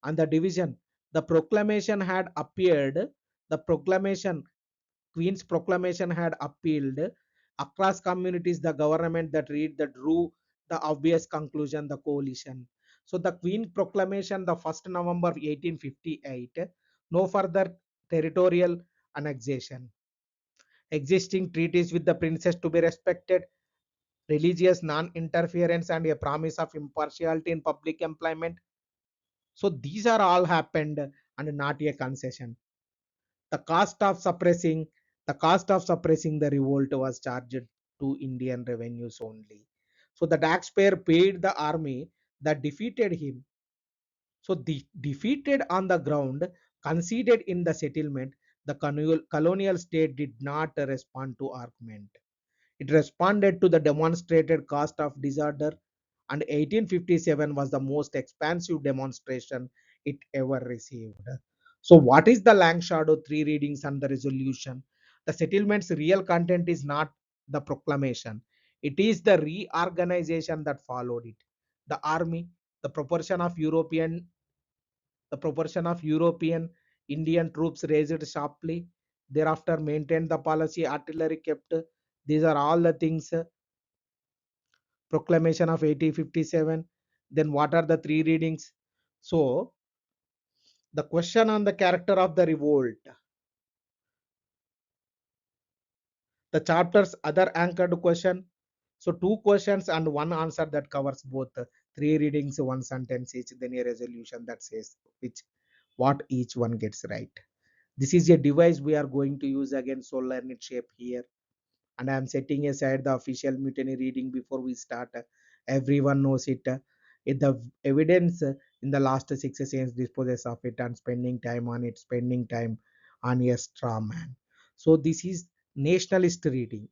And the division, the proclamation had appeared, the proclamation, Queen's proclamation had appealed across communities, the government that drew the obvious conclusion, the coalition. So the Queen proclamation, the 1st November 1858, no further territorial annexation, existing treaties with the princess to be respected, religious non-interference, and a promise of impartiality in public employment. So these are all happened and not a concession. The cost of suppressing the revolt was charged to Indian revenues only. So the taxpayer paid the army that defeated him. So the defeated on the ground, conceded in the settlement, the colonial state did not respond to argument. It responded to the demonstrated cost of disorder, and 1857 was the most expansive demonstration it ever received. So what is the lang shadow, three readings and the resolution? The settlement's real content is not the proclamation, it is the reorganization that followed it. The army, the proportion of european the proportion of European Indian troops raised sharply. Thereafter, maintained the policy, artillery kept. These are all the things. Proclamation of 1857. Then, what are the three readings? So, the question on the character of the revolt, the chapter's other anchored question. So, two questions and one answer that covers both. Three readings, one sentence each, then a resolution that says which what each one gets right. This is a device we are going to use again, so learn it shape here. And I am setting aside the official mutiny reading before we start. Everyone knows it. The evidence in the last 6 scenes disposes of it and spending time on it, spending time on a straw man. So this is nationalist reading,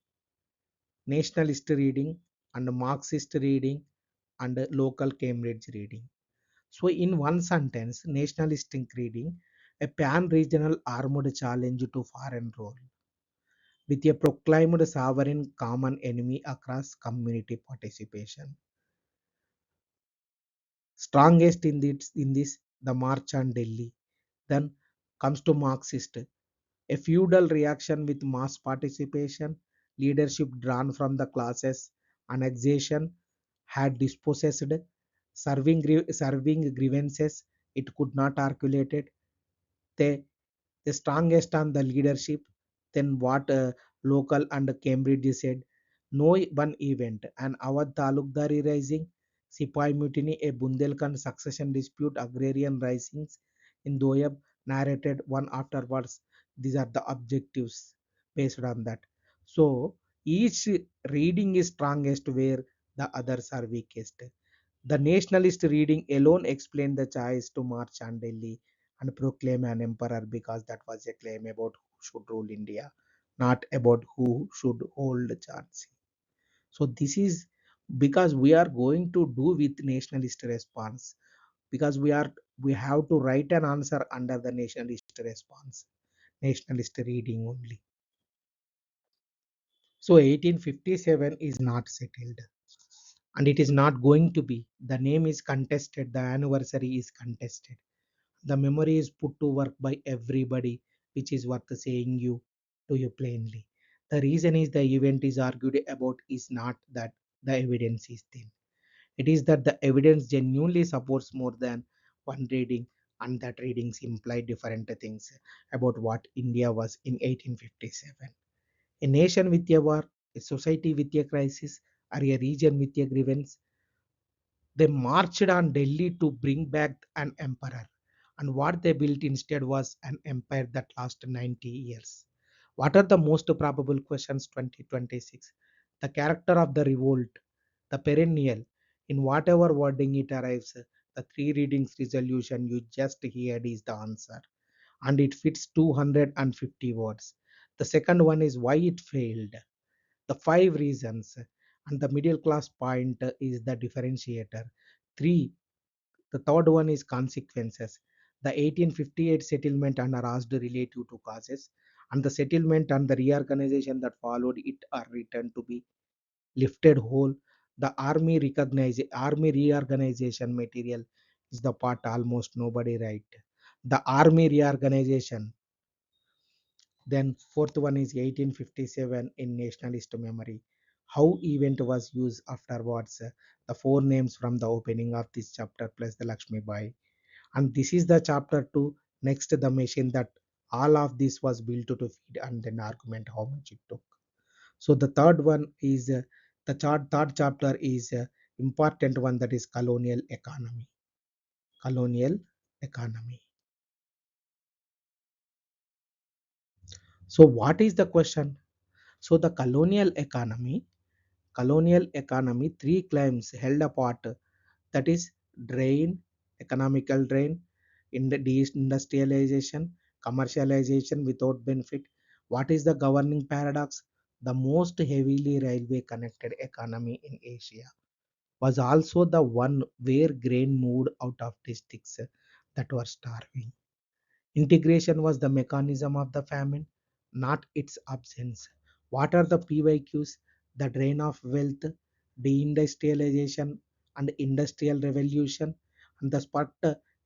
nationalist reading, and Marxist reading, and local Cambridge reading. So, in one sentence, nationalistic reading, a pan regional armed challenge to foreign rule with a proclaimed sovereign common enemy across community participation. Strongest in this the march on Delhi. Then comes to Marxist, a feudal reaction with mass participation, leadership drawn from the classes, annexation had dispossessed, serving grievances it could not articulate it. The strongest on the leadership, then what local and Cambridge said. No one event, an Awadh Talukdari rising, Sipai mutiny, a Bundelkhand succession dispute, agrarian risings in Doyab, narrated one afterwards. These are the objectives based on that. So each reading is strongest where the others are weakest. The nationalist reading alone explained the choice to march on Delhi and proclaim an emperor, because that was a claim about who should rule India, not about who should hold Jhansi. So this is because we are going to do with nationalist response, because we have to write an answer under the nationalist response, nationalist reading only. So 1857 is not settled, and it is not going to be. The name is contested, the anniversary is contested, the memory is put to work by everybody, which is worth saying you to you plainly. The reason is the event is argued about is not that the evidence is thin. It is that the evidence genuinely supports more than one reading, and that readings imply different things about what India was in 1857. A nation with a war, a society with a crisis, or a region with a grievance. They marched on Delhi to bring back an emperor, and what they built instead was an empire that lasted 90 years. What are the most probable questions 2026? The character of the revolt, the perennial, in whatever wording it arrives, the three readings resolution you just heard is the answer, and it fits 250 words. The second one is why it failed, the five reasons, and the middle class point is the differentiator. Three, the third one is consequences. The 1858 settlement and are asked relative to causes, and the settlement and the reorganization that followed it are written to be lifted whole. The army reorganization material is the part almost nobody write. The army reorganization. Then fourth one is 1857 in nationalist memory. How event was used afterwards. The four names from the opening of this chapter plus the Lakshmi Bai. And this is the chapter 2. Next, the machine that all of this was built to feed, and then argument how much it took. So the third one is third chapter is important one, that is colonial economy. Colonial economy. So what is the question? So the colonial economy, three claims held apart, that is drain, economical drain, in the deindustrialization, commercialization without benefit. What is the governing paradox? The most heavily railway connected economy in Asia was also the one where grain moved out of districts that were starving. Integration was the mechanism of the famine, not its absence. What are the PYQs? The drain of wealth, deindustrialization, and industrial revolution, and the spot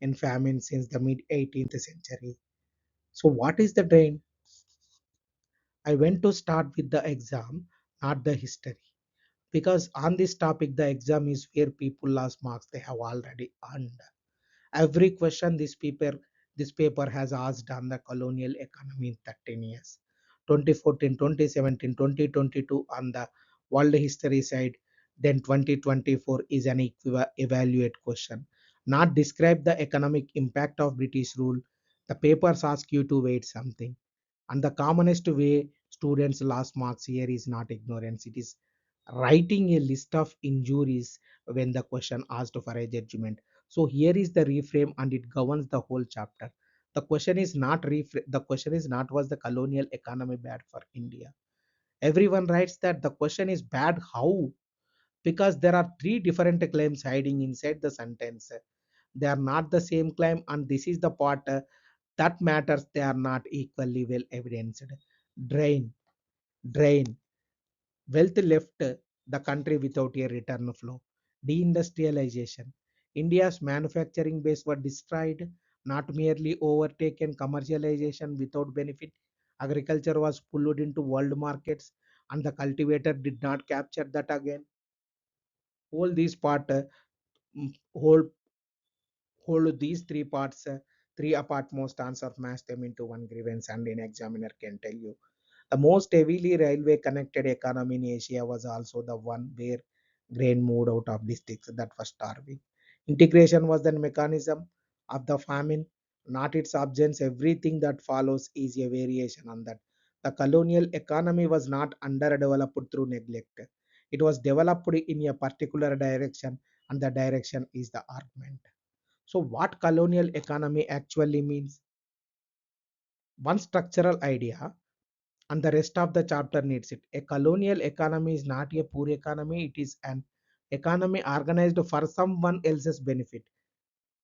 in famine since the mid 18th century. So, what is the drain? I went to start with the exam, not the history. Because on this topic, the exam is where people lost marks they have already earned. Every question this paper has asked on the colonial economy in 13 years. 2014, 2017, 2022 on the world history side, then 2024 is an evaluate question. Not describe the economic impact of British rule. The papers ask you to wait something. And the commonest way students lost marks here is not ignorance. It is writing a list of injuries when the question asked for a judgment. So here is the reframe and it governs the whole chapter. The question is not was the colonial economy bad for India. Everyone writes that the question is bad how? Because there are three different claims hiding inside the sentence. They are not the same claim, and this is the part that matters. They are not equally well evidenced. Drain, drain. Wealth left the country without a return flow. Deindustrialization. India's manufacturing base was destroyed, not merely overtaken. Commercialization without benefit. Agriculture was pulled into world markets, and the cultivator did not capture that again. All these part, whole hold these three parts, three apart most answer, mash them into one grievance, and an examiner can tell you. The most heavily railway connected economy in Asia was also the one where grain moved out of districts that were starving. Integration was the mechanism of the famine, not its absence. Everything that follows is a variation on that. The colonial economy was not underdeveloped through neglect. It was developed in a particular direction, and the direction is the argument. So, what colonial economy actually means? One structural idea, and the rest of the chapter needs it. A colonial economy is not a poor economy, it is an economy organized for someone else's benefit.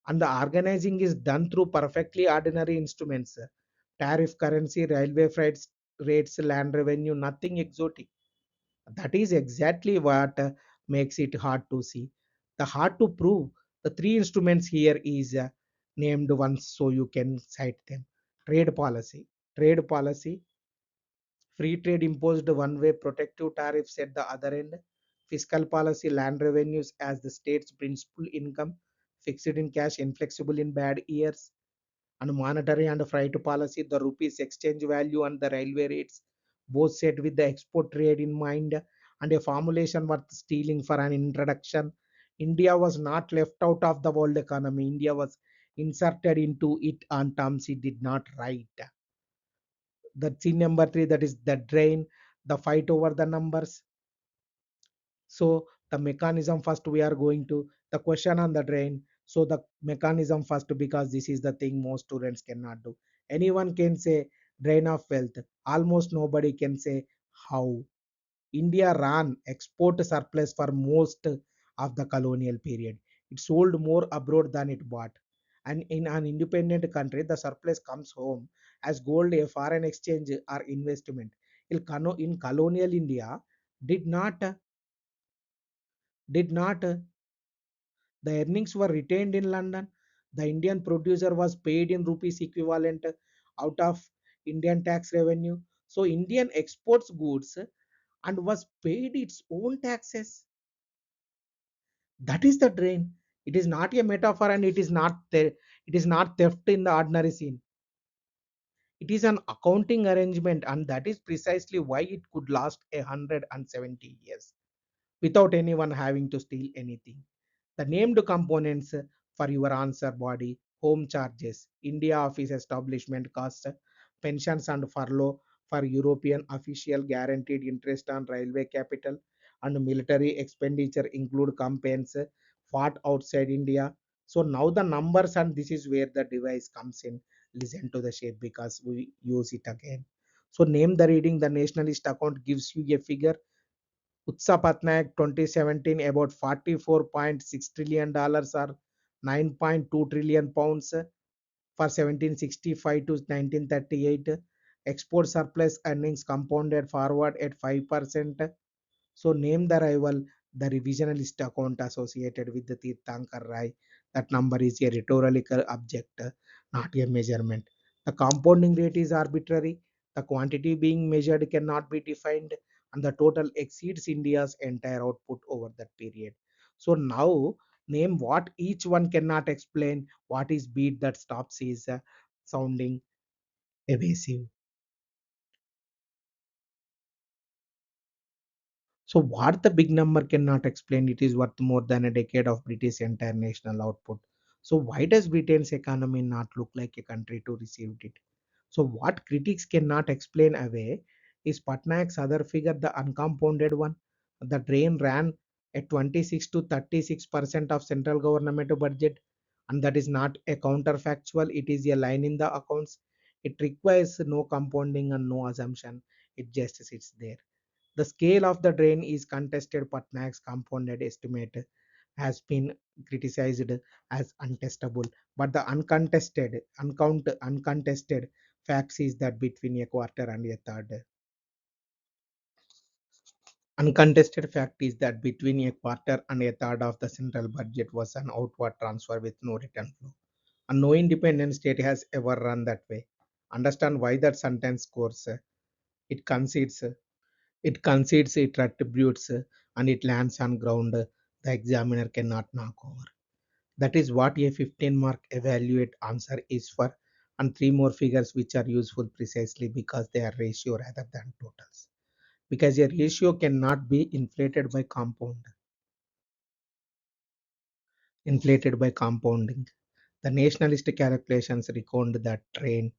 And the organizing is done through perfectly ordinary instruments: tariff, currency, railway freights, rates, land revenue, nothing exotic. That is exactly what makes it hard to see. The hard to prove. The three instruments here is named once so you can cite them. Trade policy. Trade policy. Free trade imposed one way, protective tariffs at the other end. Fiscal policy, land revenues as the state's principal income, fixed in cash, inflexible in bad years. And monetary and freight policy, the rupees exchange value and the railway rates, both set with the export trade in mind, and a formulation worth stealing for an introduction. India was not left out of the world economy. India was inserted into it on terms it did not write. The scene number three, that is the drain, the fight over the numbers. So the mechanism first we are going to the question on the drain. So the mechanism first, because this is the thing most students cannot do. Anyone can say drain of wealth. Almost nobody can say how. India ran export surplus for most of the colonial period. It sold more abroad than it bought. And in an independent country, the surplus comes home as gold, a foreign exchange, or investment. In colonial India, did not did not the earnings were retained in London. The Indian producer was paid in rupees equivalent out of Indian tax revenue. So Indian exports goods and was paid its own taxes. That is the drain. It is not a metaphor, and it is not theft in the ordinary scene. It is an accounting arrangement, and that is precisely why it could last 170 years without anyone having to steal anything. The named components for your answer body: home charges, India office establishment costs, pensions and furlough for European official, guaranteed interest on railway capital, and military expenditure include campaigns fought outside India. So now the numbers, and this is where the device comes in. Listen to the shape because we use it again. So name the reading. The nationalist account gives you a figure. Utsa Patnaik 2017 about $44.6 trillion or 9.2 trillion pounds. for 1765 to 1938. Export surplus earnings compounded forward at 5%. So name the rival, the revisionist account associated with the Tirthankar Rai. That number is a rhetorical object, not a measurement. The compounding rate is arbitrary. The quantity being measured cannot be defined, and the total exceeds India's entire output over that period. So now name what each one cannot explain. What is beat that stops is sounding evasive. So what the big number cannot explain, it is worth more than a decade of British international output. So why does Britain's economy not look like a country to receive it? So what critics cannot explain away is Patnaik's other figure, the uncompounded one. The drain ran at 26 to 36% of central government budget, and that is not a counterfactual, it is a line in the accounts. It requires no compounding and no assumption, it just sits there. The scale of the drain is contested. Patnaik's compounded estimate has been criticized as untestable, but the uncontested facts is that between a quarter and a third. Uncontested fact is that between a quarter and a third of the central budget was an outward transfer with no return flow. And no independent state has ever run that way. Understand why that sentence scores. It concedes it attributes, and it lands on ground the examiner cannot knock over. That is what a 15 mark evaluate answer is for, and three more figures which are useful precisely because they are ratio rather than totals. Because a ratio cannot be inflated by compounding. The nationalist calculations reckoned that train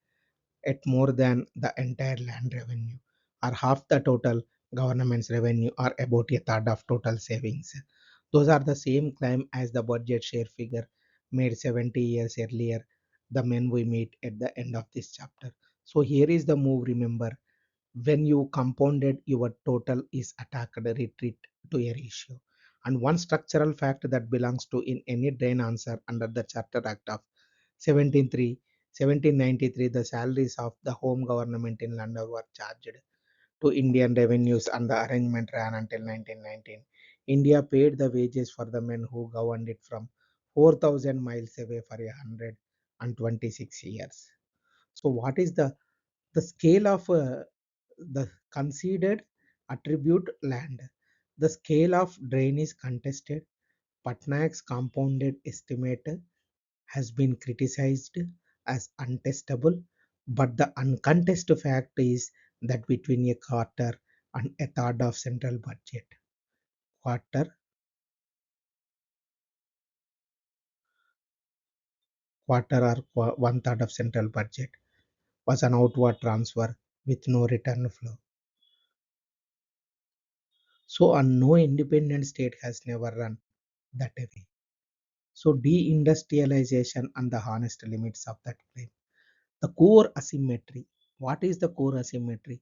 at more than the entire land revenue, or half the total government's revenue, or about a third of total savings. Those are the same claim as the budget share figure made 70 years earlier, the men we meet at the end of this chapter. So here is the move, remember, when you compounded your total is attacked, retreat to a ratio. And one structural fact that belongs to in any drain answer under the Charter Act of 1793, the salaries of the home government in London were charged to Indian revenues, and the arrangement ran until 1919. India paid the wages for the men who governed it from 4,000 miles away for 126 years. So what is the scale of the conceded attribute land? The scale of drain is contested. Patnaik's compounded estimate has been criticized as untestable, but the uncontested fact is that between a quarter and a third of central budget, quarter, one third of central budget was an outward transfer with no return flow. So, no independent state has never run that way. So, deindustrialization and the honest limits of that claim. The core asymmetry. What is the core asymmetry?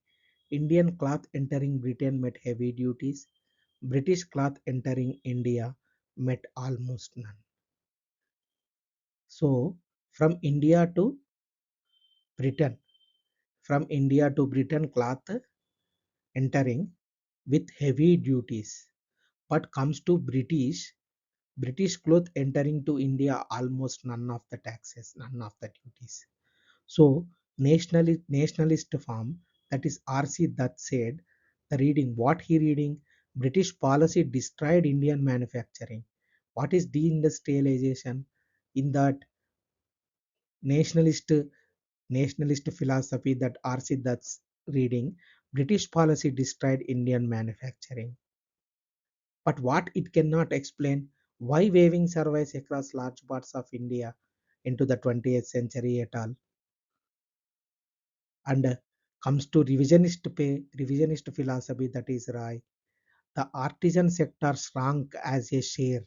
Indian cloth entering Britain met heavy duties. British cloth entering India met almost none. So, from India to Britain, from India to Britain, cloth entering with heavy duties. But comes to British cloth entering to India, almost none of the taxes, none of the duties. So nationalist farm, that is R.C. Dutt said, the reading, what he reading, British policy destroyed Indian manufacturing. What is deindustrialization? In that nationalist nationalist philosophy that R.C. Dutt's reading, British policy destroyed Indian manufacturing. But what it cannot explain, why weaving survives across large parts of India into the 20th century at all. And comes to revisionist philosophy, that is right, the artisan sector shrunk as a share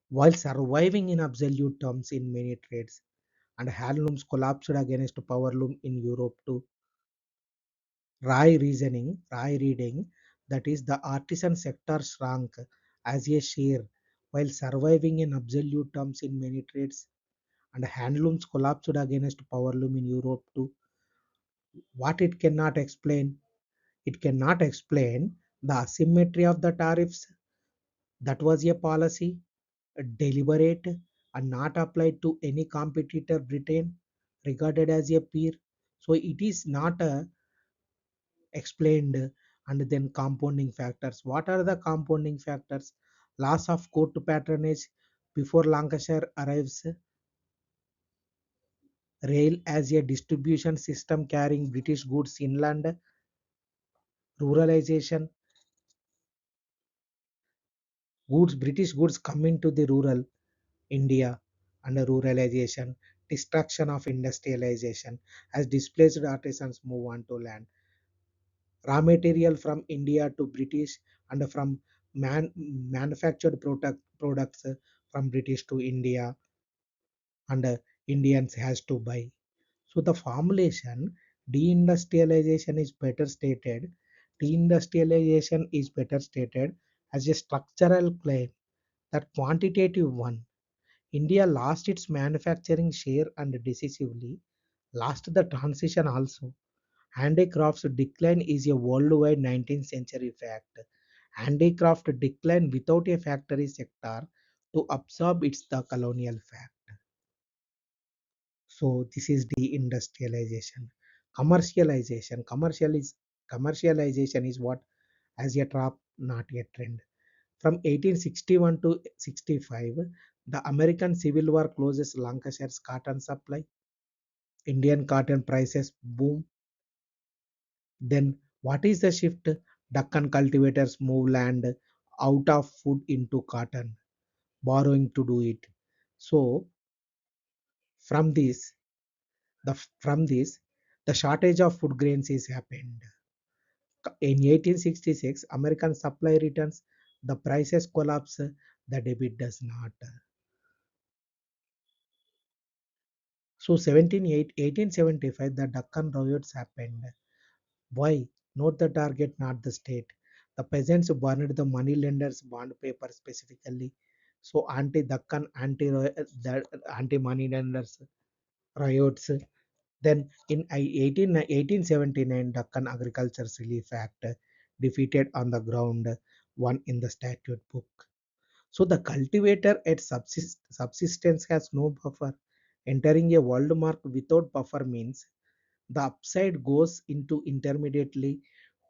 while surviving in absolute terms in many trades, and handlooms collapsed against powerloom in Europe too. Rai reading, that is the artisan sector shrunk as a share while surviving in absolute terms in many trades, and handlooms collapsed against powerloom in Europe too. What it cannot explain the asymmetry of the tariffs. That was a policy, deliberate and not applied to any competitor Britain, regarded as a peer. So it is not explained. And then compounding factors. What are the compounding factors? Loss of court patronage before Lancashire arrives, rail as a distribution system carrying British goods inland, ruralization, British goods coming to the rural India, and ruralization, destruction of industrialization as displaced artisans move on to land, raw material from India to British, and from manufactured products from British to India, and Indians has to buy. So the formulation deindustrialization is better stated. Deindustrialization is better stated as a structural claim that quantitative one. India lost its manufacturing share and decisively lost the transition also. Handicrafts decline is a worldwide 19th century fact. Handicraft decline without a factory sector to absorb its the colonial fact. So this is deindustrialization. Commercialization. Commercialization is what? As a trap, not a trend. From 1861 to 65, the American Civil War closes Lancashire's cotton supply. Indian cotton prices boom. Then what is the shift? Deccan cultivators move land out of food into cotton, borrowing to do it. So from this, from this, the shortage of food grains is happened. In 1866, American supply returns, the prices collapse, the debit does not. So 1875, the Deccan riots happened. Why? Note the target, not the state. The peasants burned the money lenders' bond paper specifically. So anti-Deccan, anti-money lenders riots. Then in 1879, Deccan Agriculture's Relief Act defeated on the ground one in the statute book. So the cultivator at subsistence has no buffer. Entering a world mark without buffer means the upside goes into intermediately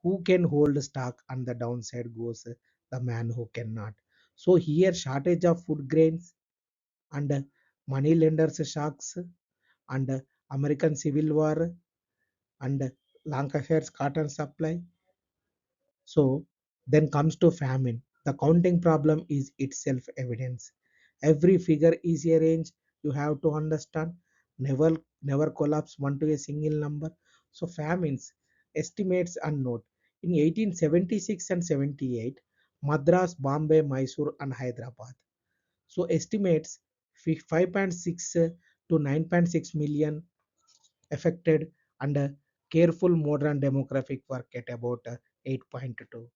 who can hold stock, and the downside goes the man who cannot. So here shortage of food grains, and money lenders shocks, and American Civil War, and Lancashire's cotton supply. So then comes to famine. The counting problem is itself evidence. Every figure is a range you have to understand. Never collapse one to a single number. So famines, estimates and note. In 1876 and 78, Madras, Bombay, Mysore and Hyderabad. So estimates 5.6 to 9.6 million affected, and careful modern demographic work at about 8.2.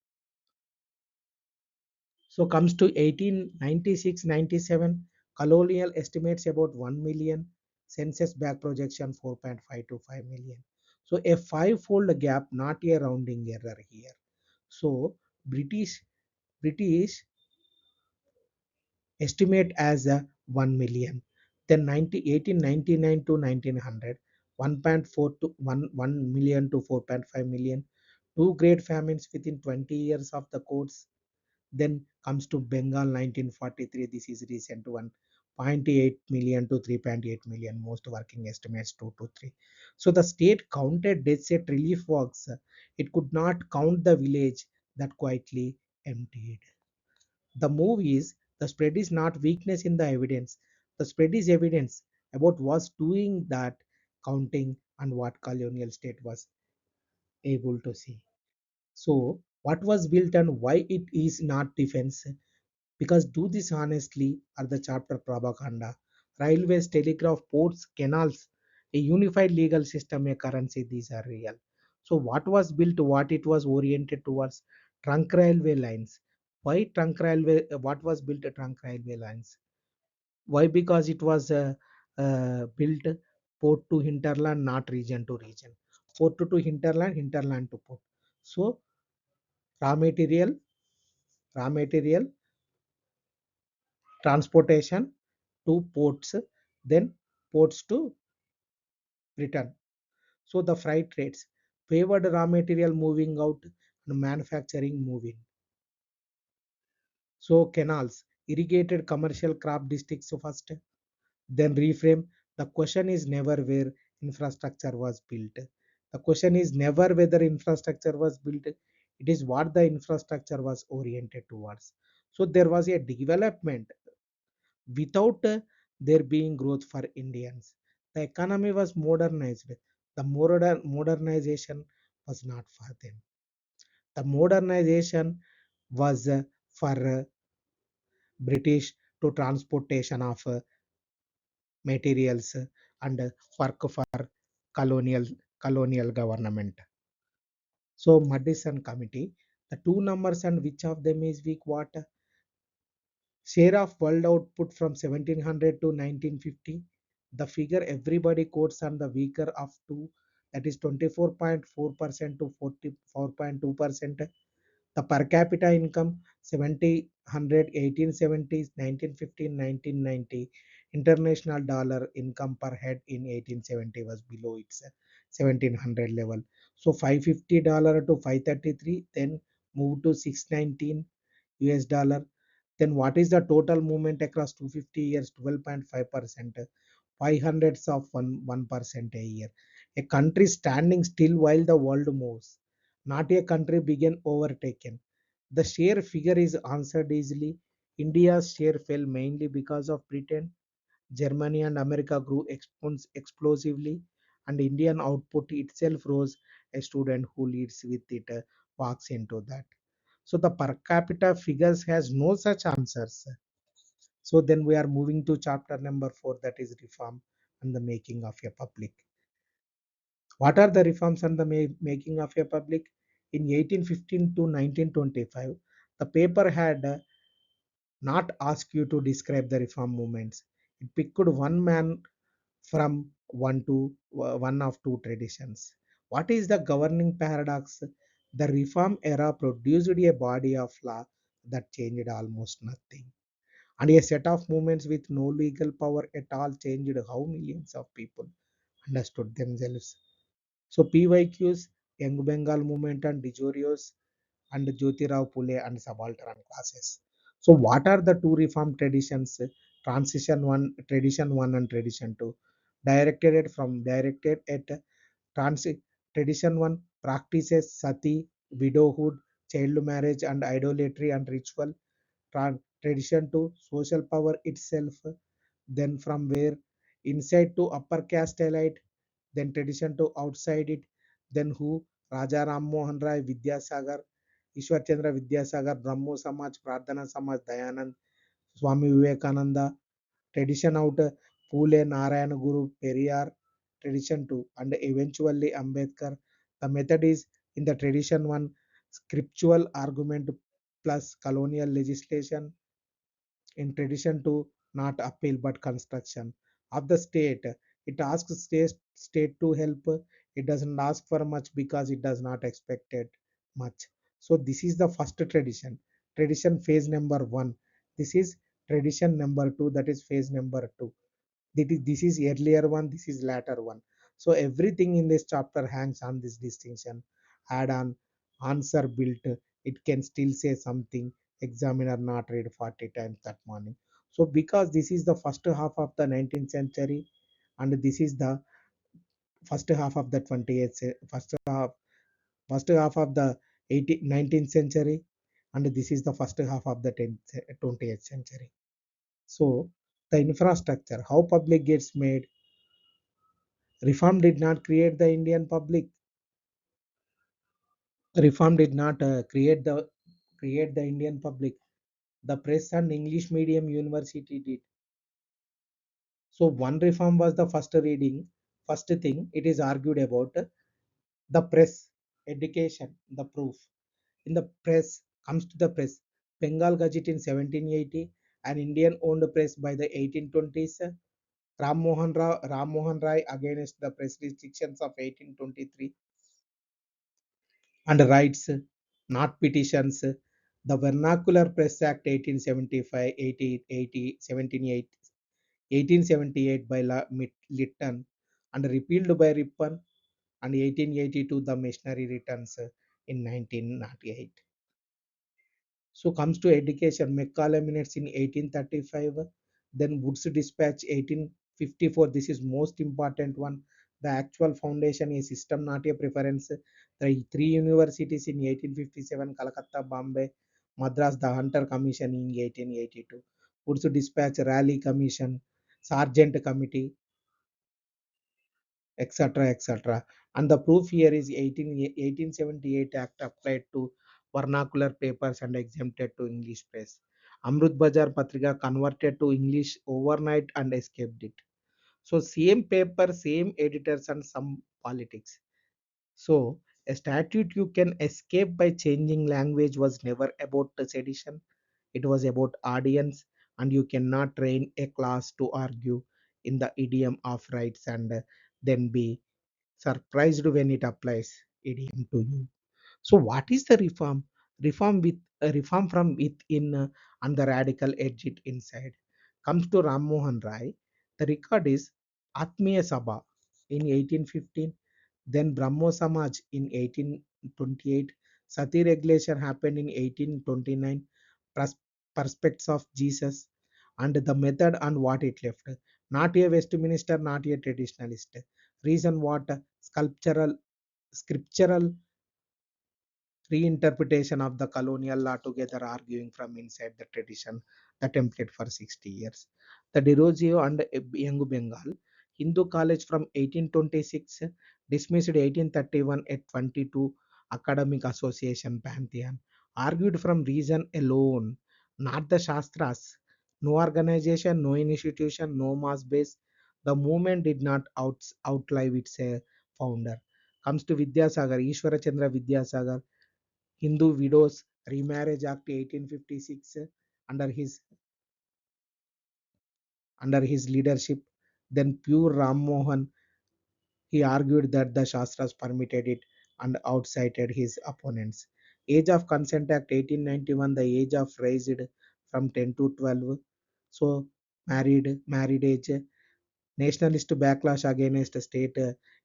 So comes to 1896-97, Colonial estimates about 1 million, census back projection 4.5 to 5 million. So a five-fold gap, not a rounding error here. So British estimate as a 1 million. Then 1899 to 1900, 1.4 to 1 million to 4.5 million. Two great famines within 20 years of the course. Then comes to Bengal 1943. This is recent one. 0.8 million to 3.8 million. Most working estimates 2 to 3. So the state counted deaths at relief works. It could not count the village that quietly emptied. The move is the spread is not weakness in the evidence. The spread is evidence about what's doing that counting and what colonial state was able to see. So what was built and why it is not defense? Because do this honestly are the chapter propaganda. Railways, telegraph, ports, canals, a unified legal system, a currency, these are real. So what was built, what it was oriented towards? Trunk railway lines. Why trunk railway? What was built? Trunk railway lines. Why? Because it was built port to hinterland, not region to region. Port to hinterland, hinterland to port. So raw material, raw material transportation to ports, then ports to return. So the freight rates, favored raw material moving out and manufacturing moving. So canals, irrigated commercial crop districts first, then reframe. The question is never where infrastructure was built. The question is never whether infrastructure was built. It is what the infrastructure was oriented towards. So there was a development without there being growth for Indians. The economy was modernized. The modernization was not for them. The modernization was for British to transportation of materials and work for colonial colonial government. So Madison Committee, the two numbers and which of them is weak? What share of world output from 1700 to 1950? The figure everybody quotes on the weaker of two, that is 24.4% to 44.2%. The per capita income 70, 100, 1870s, 1915, 1990. International dollar income per head in 1870 was below its 1700 level. So $550 to 533, then moved to 619 US dollar. Then what is the total movement across 250 years? 12.5%. 500s of 1% a year. A country standing still while the world moves, not a country being overtaken. The share figure is answered easily. India's share fell mainly because of Britain. Germany and America grew explosively, and Indian output itself rose. A student who leads with it walks into that. So the per capita figures has no such answers. So then we are moving to chapter number 4, that is reform and the making of a public. What are the reforms and the making of a public? In 1815 to 1925, the paper had not asked you to describe the reform movements. It picked one man from one of two traditions. What is the governing paradox? The reform era produced a body of law that changed almost nothing. And a set of movements with no legal power at all changed how millions of people understood themselves. So PYQs, Young Bengal movement and Dijorios and Jyotirao Phule and subaltern classes. So what are the two reform traditions? Tradition one and tradition two. Directed at tradition one practices sati, widowhood, child marriage and idolatry and ritual. Tradition two social power itself. Then from where inside to upper caste elite, then tradition to outside it, then who Raja Ram Mohan Rai, Vidyasagar, Ishwar Chandra Vidyasagar, Brahmo Samaj, Pradhana Samaj, Dayanand, Swami Vivekananda, tradition out Pule, Narayana Guru, Periyar, tradition 2, and eventually Ambedkar. The method is in the tradition 1, scriptural argument plus colonial legislation. In tradition 2, not appeal but construction of the state. It asks state to help. It doesn't ask for much because it does not expect it much. So this is the first tradition. Tradition phase number 1. This is tradition number 2, that is phase number 2. This is earlier one, this is later one. So everything in this chapter hangs on this distinction. Add on answer built, it can still say something. Examiner not read 40 times that morning. So because this is the first half of the 19th century, and this is the first half of the 20th, first half of the 19th century, and this is the first half of the 20th century. So the infrastructure, how public gets made. Reform did not create the Indian public. Reform did not create the Indian public. The press and English medium university did. So one reform was the first reading. First thing it is argued about the press, education, the proof. In the press comes to the press. Bengal Gazette in 1780, an Indian owned press by the 1820s. Ram Mohan Rai against the press restrictions of 1823 and rights, not petitions. The Vernacular Press Act 1875, 1878 by Lytton and repealed by Ripon, and 1882 the Missionary Returns in 1998. So comes to education, Macaulay minutes in 1835, then Woods Dispatch 1854. This is most important one. The actual foundation is system, not a preference. The three universities in 1857, Calcutta, Bombay, Madras, the Hunter Commission in 1882. Woods Dispatch, Raleigh Commission, Sargent Committee, etc. etc. And the proof here is 1878 Act applied to vernacular papers and exempted to English press. Amrut Bazar Patrika converted to English overnight and escaped it. So same paper, same editors and some politics. So a statute you can escape by changing language was never about the sedition. It was about audience, and you cannot train a class to argue in the idiom of rights and then be surprised when it applies idiom to you. So what is the reform? Reform with reform from within and the radical edge it inside. Comes to Ram Mohan Rai. The record is Atmiya Sabha in 1815, then Brahmo Samaj in 1828, Sati regulation happened in 1829, Perspects of Jesus, and the method and what it left. Not a Westminster, not a traditionalist. Reason what? Scriptural reinterpretation of the colonial law together arguing from inside the tradition, the template for 60 years. The Derozio and Young Bengal Hindu College from 1826 dismissed 1831 at 22 Academic Association Pantheon, argued from reason alone, not the Shastras. No organization, no institution, no mass base. The movement did not outlive its founder. Comes to Vidyasagar, Ishwara Chandra Vidyasagar, Hindu Widows Remarriage Act 1856 under his under his leadership. Then pure Ram Mohan, he argued that the Shastras permitted it and outsighted his opponents. Age of Consent Act 1891, the age of raised from 10 to 12. So married age. Nationalist backlash against state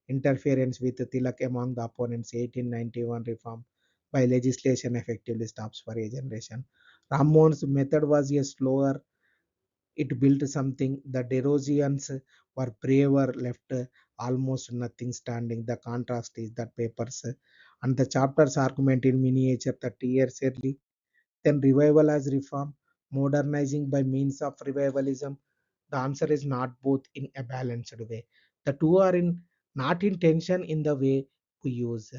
interference with Tilak among the opponents. 1891 reform by legislation effectively stops for a generation. Ramon's method was a slower. It built something. The Derosians were braver, left almost nothing standing. The contrast is that papers and the chapters argument in miniature 30 years early. Then revival as reform, modernizing by means of revivalism. The answer is not both in a balanced way. The two are in not in tension in the way we use.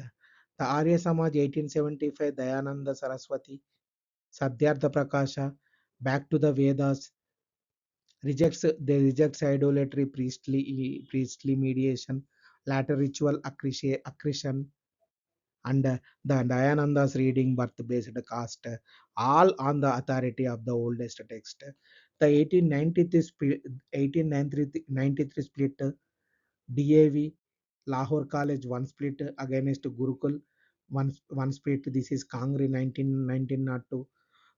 The Arya Samaj 1875, Dayananda Saraswati, Sadyartha Prakasha, back to the Vedas, rejects idolatry, priestly mediation, latter ritual accretion, and the Dayananda's reading birth-based caste, all on the authority of the oldest text. The 1893 split, DAV, Lahore College, one split against Gurukul, one split. This is Kangri 1902.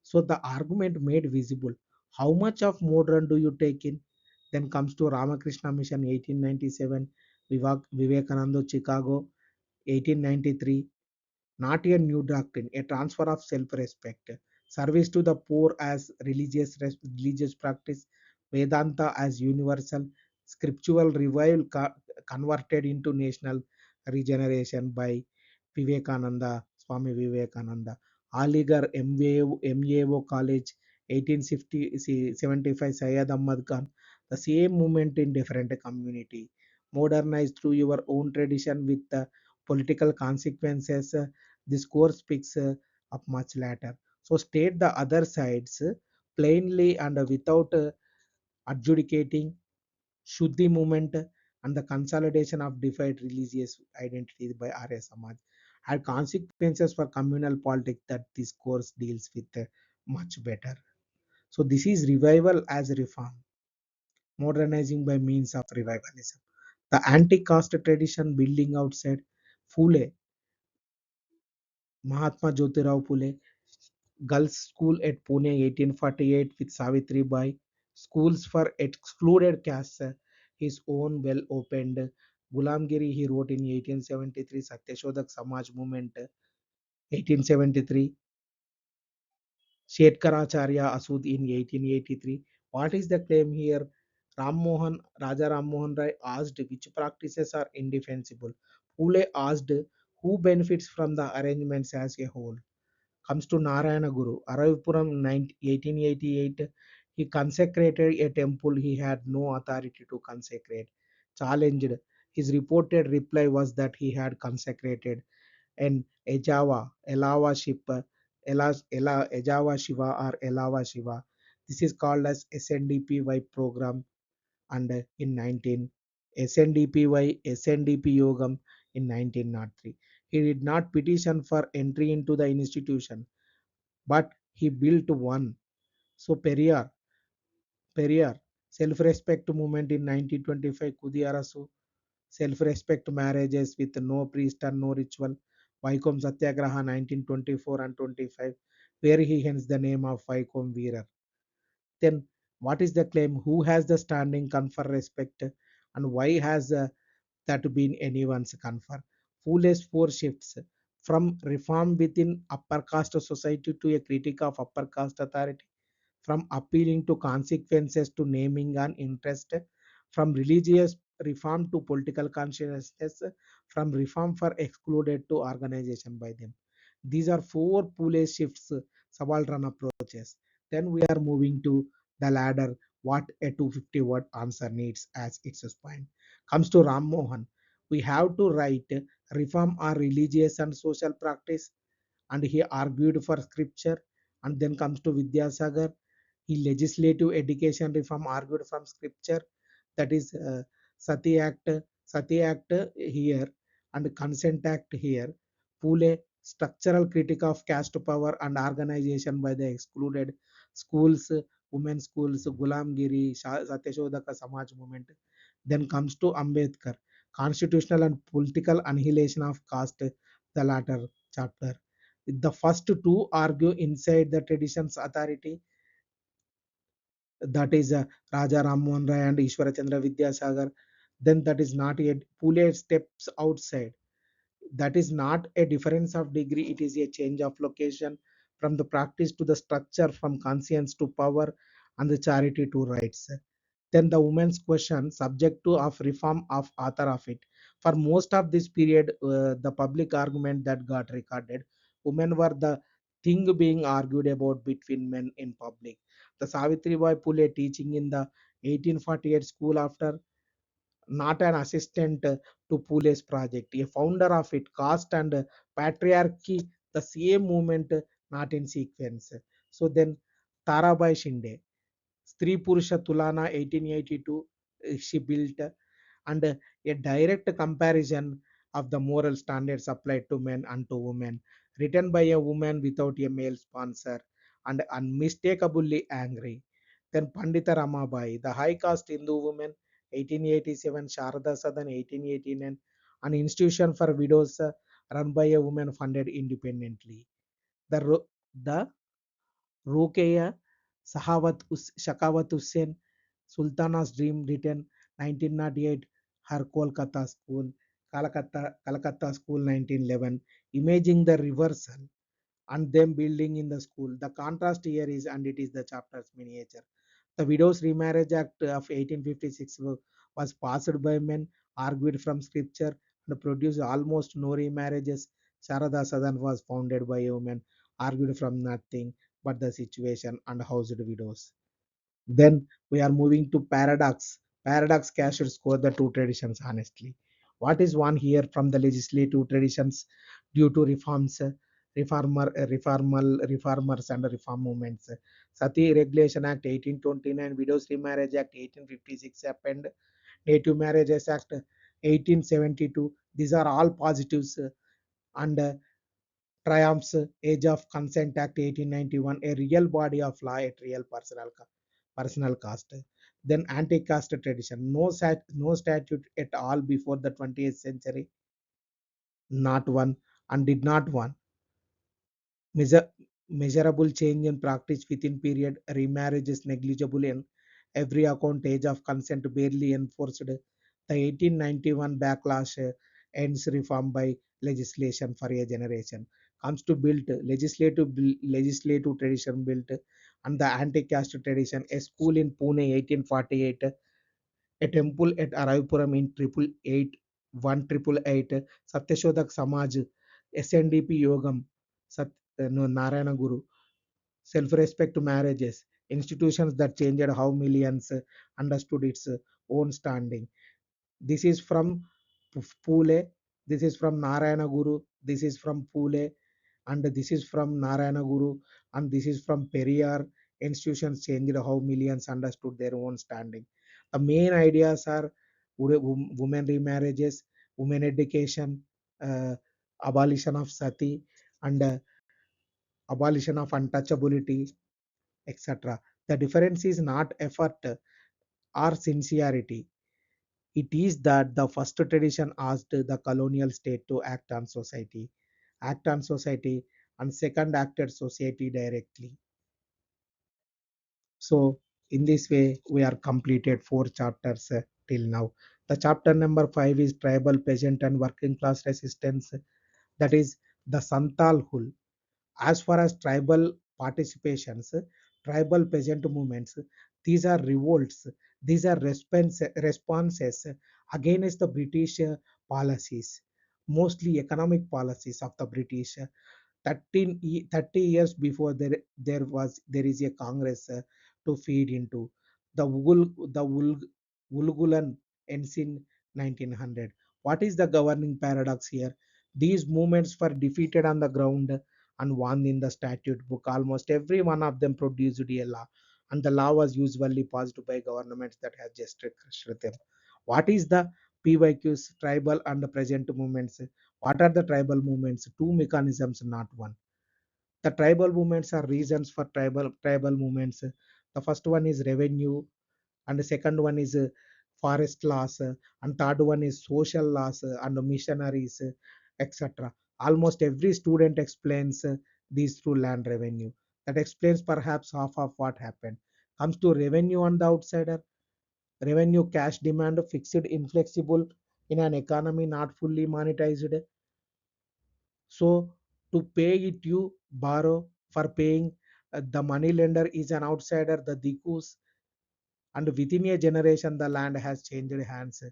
So the argument made visible. How much of modern do you take in? Then comes to Ramakrishna Mission 1897, Vivekananda Chicago 1893, not a new doctrine, a transfer of self-respect. Service to the poor as religious practice, Vedanta as universal, scriptural revival converted into national regeneration by Vivekananda, Swami Vivekananda. Aligarh MAO College, 1875, Syed Ahmad Khan. The same movement in different community. Modernized through your own tradition with the political consequences. This course picks up much later. So state the other sides plainly and without adjudicating. Shuddhi movement and the consolidation of defied religious identities by Arya Samaj had consequences for communal politics that this course deals with much better. So this is revival as reform. modernizing by means of revivalism. The anti-caste tradition building outside Phule, Mahatma Jyotirao Phule, Girls' School at Pune 1848 with Savitri Bai, schools for excluded castes, his own well opened. Gulamgiri he wrote in 1873, Satyashodak Samaj movement 1873, Shetkaracharya Asud in 1883. What is the claim here? Raja Ram Mohan Rai asked which practices are indefensible. Phule asked who benefits from the arrangements as a whole. Comes to Narayana Guru. Aravipuram 1888, he consecrated a temple he had no authority to consecrate. Challenged. His reported reply was that he had consecrated an Elava ship, Ejava Shiva or Elava Shiva. This is called as SNDPY program and in 19 SNDP Yogam in 1903. He did not petition for entry into the institution, but he built one. So Periyar, self-respect movement in 1925, Kudiyarasu, self-respect marriages with no priest and no ritual, Vaikom Satyagraha 1924 and 25, where he hence the name of Vaikom Veerar. Then what is the claim? Who has the standing confer respect and why has that been anyone's confer? Phule's four shifts from reform within upper caste society to a critique of upper caste authority, from appealing to consequences to naming an interest, from religious reform to political consciousness, from reform for excluded to organization by them. These are four Pule shifts, subaltern approaches. Then we are moving to the ladder, what a 250 word answer needs as its point. Comes to Ram Mohan. We have to write reform or religious and social practice, and he argued for scripture. And then comes to Vidyasagar, he legislative education reform argued from scripture, that is Sati Act, Sati Act here and Consent Act here. Pule structural critique of caste power and organization by the excluded schools, women's schools, Gulamgiri, Satyashodaka Samaj movement. Then comes to Ambedkar, constitutional and political annihilation of caste, the latter chapter. The first two argue inside the tradition's authority, that is Raja Ram Mohan Rai and Ishwara Chandra Vidyasagar. Then that is not yet. Pule steps outside. That is not a difference of degree, it is a change of location from the practice to the structure, from conscience to power, and the charity to rights. Then the women's question, subject to of reform of author of it. For most of this period, the public argument that got recorded, women were the thing being argued about between men in public. The Savitri Bai Pule teaching in the 1848 school after, not an assistant to Pule's project, a founder of it, caste and patriarchy, the same movement, not in sequence. So then Tarabai Shinde, Stri Purusha Tulana 1882, she built, and a direct comparison of the moral standards applied to men and to women, written by a woman without a male sponsor, and unmistakably angry. Then Pandita Ramabai, the high caste Hindu woman, 1887, Sharada Sadan 1889, an institution for widows run by a woman funded independently. The Rokeya Shakawat Hussain, Sultana's Dream, written 1908, her Calcutta School 1911, imaging the reversal and them building in the school. The contrast here is, and it is the chapter's miniature. The Widows Remarriage Act of 1856 was passed by men, argued from scripture, and produced almost no remarriages. Sharada Sadan was founded by a woman, argued from nothing but the situation and housed widows. Then we are moving to paradox. Paradox cash should score the two traditions honestly. What is one here from the legislative traditions due to reforms, reformers and reform movements? Sati Regulation Act 1829, Widows Remarriage Act 1856 happened, Native Marriages Act 1872. These are all positives, and triumphs, Age of Consent Act 1891, a real body of law at real personal cost. Then anti-caste tradition, no statute at all before the 20th century, not one, and did not one. Measure, measurable change in practice within period, remarriage is negligible in every account, age of consent barely enforced. The 1891 backlash ends reform by legislation for a generation. Comes to built legislative tradition built and the anti-caste tradition. A school in Pune 1848, a temple at Araipuram in 1888, Satyashodak Samaj, SNDP Yogam, Sat, no, Narayana Guru, self-respect to marriages, institutions that changed how millions understood its own standing. This is from Pule, this is from Narayana Guru, this is from Pule, and this is from Narayana Guru, and this is from Periyar. Institutions changed how millions understood their own standing. The main ideas are women remarriages, women education, uh, abolition of sati, and abolition of untouchability, etc. The difference is not effort or sincerity. It is that the first tradition asked the colonial state to act on society, and second acted society directly. So, in this way, we are completed four chapters till now. The chapter number 5 is tribal, peasant, and working class resistance. That is the Santal Hul. As far as tribal participations, tribal peasant movements, these are revolts, these are responses against the British policies, mostly economic policies of the British. 30 years before there is a Congress to feed into. The Wulgulan ends in 1900. What is the governing paradox here? These movements were defeated on the ground and won in the statute book. Almost every one of them produced a law, and the law was usually passed by governments that have just crushed them. What is the PYQs, tribal and present movements? What are the tribal movements? Two mechanisms, not one. The tribal movements are reasons for tribal movements. The first one is revenue, and the second one is forest laws, and third one is social laws and missionaries, etc. Almost every student explains these through land revenue. That explains perhaps half of what happened. Comes to revenue on the outsider. Revenue cash demand fixed inflexible in an economy not fully monetized. So to pay it, you borrow. For paying, the money lender is an outsider, the dikus, and within a generation, the land has changed hands.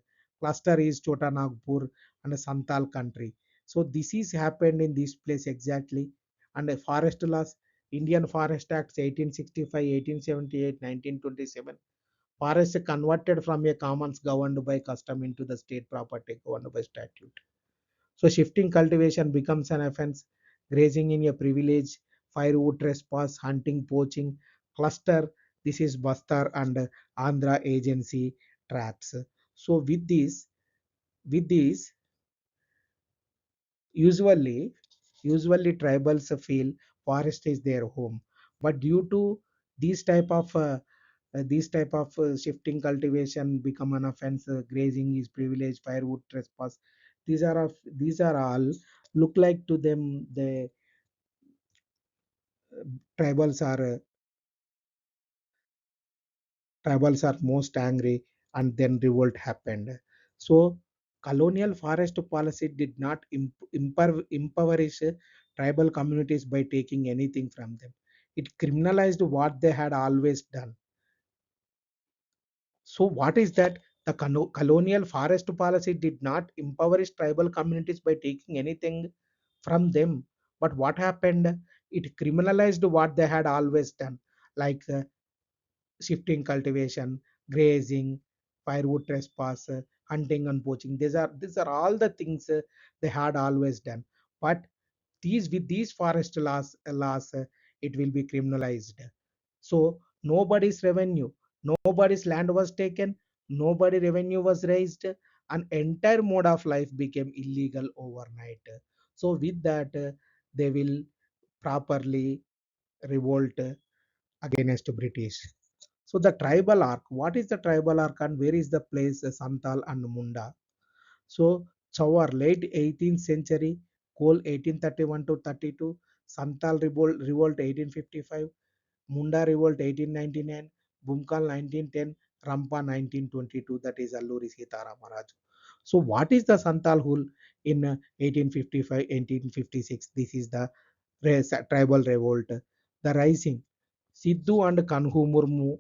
Cluster is Chota Nagpur and Santal country. So this is happened in this place exactly. And the forest laws, Indian Forest Acts 1865, 1878, 1927. Forest converted from a commons governed by custom into the state property governed by statute. So shifting cultivation becomes an offense, grazing in a privilege, firewood trespass, hunting, poaching, cluster. This is Bastar and Andhra agency traps. So with this, usually, usually tribals feel forest is their home, but due to these type of shifting cultivation become an offense, grazing is privilege, firewood trespass, these are all look like to them the tribals are uh, tribals are most angry, and then revolt happened. So colonial forest policy did not impoverish tribal communities by taking anything from them. It criminalized what they had always done. So, what is that? The colonial forest policy did not impoverish tribal communities by taking anything from them. But what happened? It criminalized what they had always done, like shifting cultivation, grazing, firewood trespass, hunting and poaching. These are all the things they had always done. But these forest laws, it will be criminalized. So nobody's revenue, nobody's land was taken, nobody revenue was raised, an entire mode of life became illegal overnight. So with that, they will properly revolt against British. So the tribal arc, what is the tribal arc and where is the place Santal and Munda? So Chawar, late 18th century, Kol 1831 to 32, Santal Revolt 1855, Munda Revolt 1899, Bumkal 1910, Rampa 1922, that is Alluri Sitaramaraju. So what is the Santal Hul in 1855, 1856? This is the tribal revolt. The rising. Sidhu and Kanhu Murmu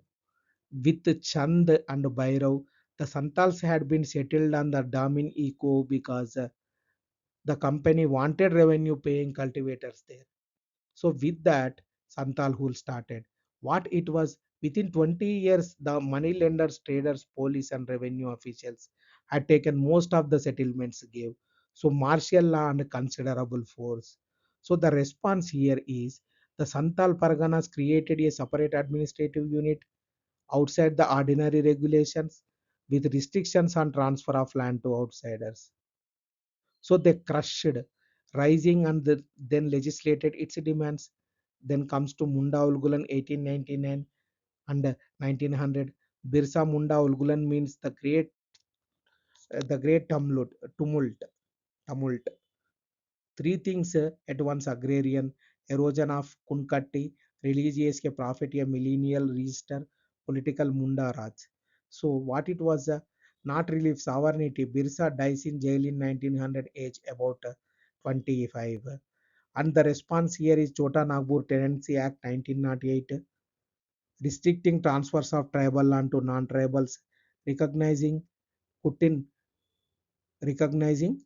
with Chand and Bhairav, the Santals had been settled on the Damin eco because the company wanted revenue paying cultivators there. So with that, Santal Hul started. What it was within 20 years, the money lenders, traders, police, and revenue officials had taken most of the settlements gave. So martial law and considerable force. So the response here is the Santal Parganas created a separate administrative unit outside the ordinary regulations with restrictions on transfer of land to outsiders. So they crushed rising and then legislated its demands. Then comes to Munda Ulgulan 1899 and 1900. Birsa Munda Ulgulan means the great tumult. Three things at once: agrarian, erosion of Kunkatti, religious ke prophet, a millennial register, political Munda Raj. So what it was, not relief sovereignty. Birsa dies in jail in 1900, age about 25. And the response here is Chota Nagpur Tenancy Act 1908, restricting transfers of tribal land to non-tribals, recognizing Kutin, recognizing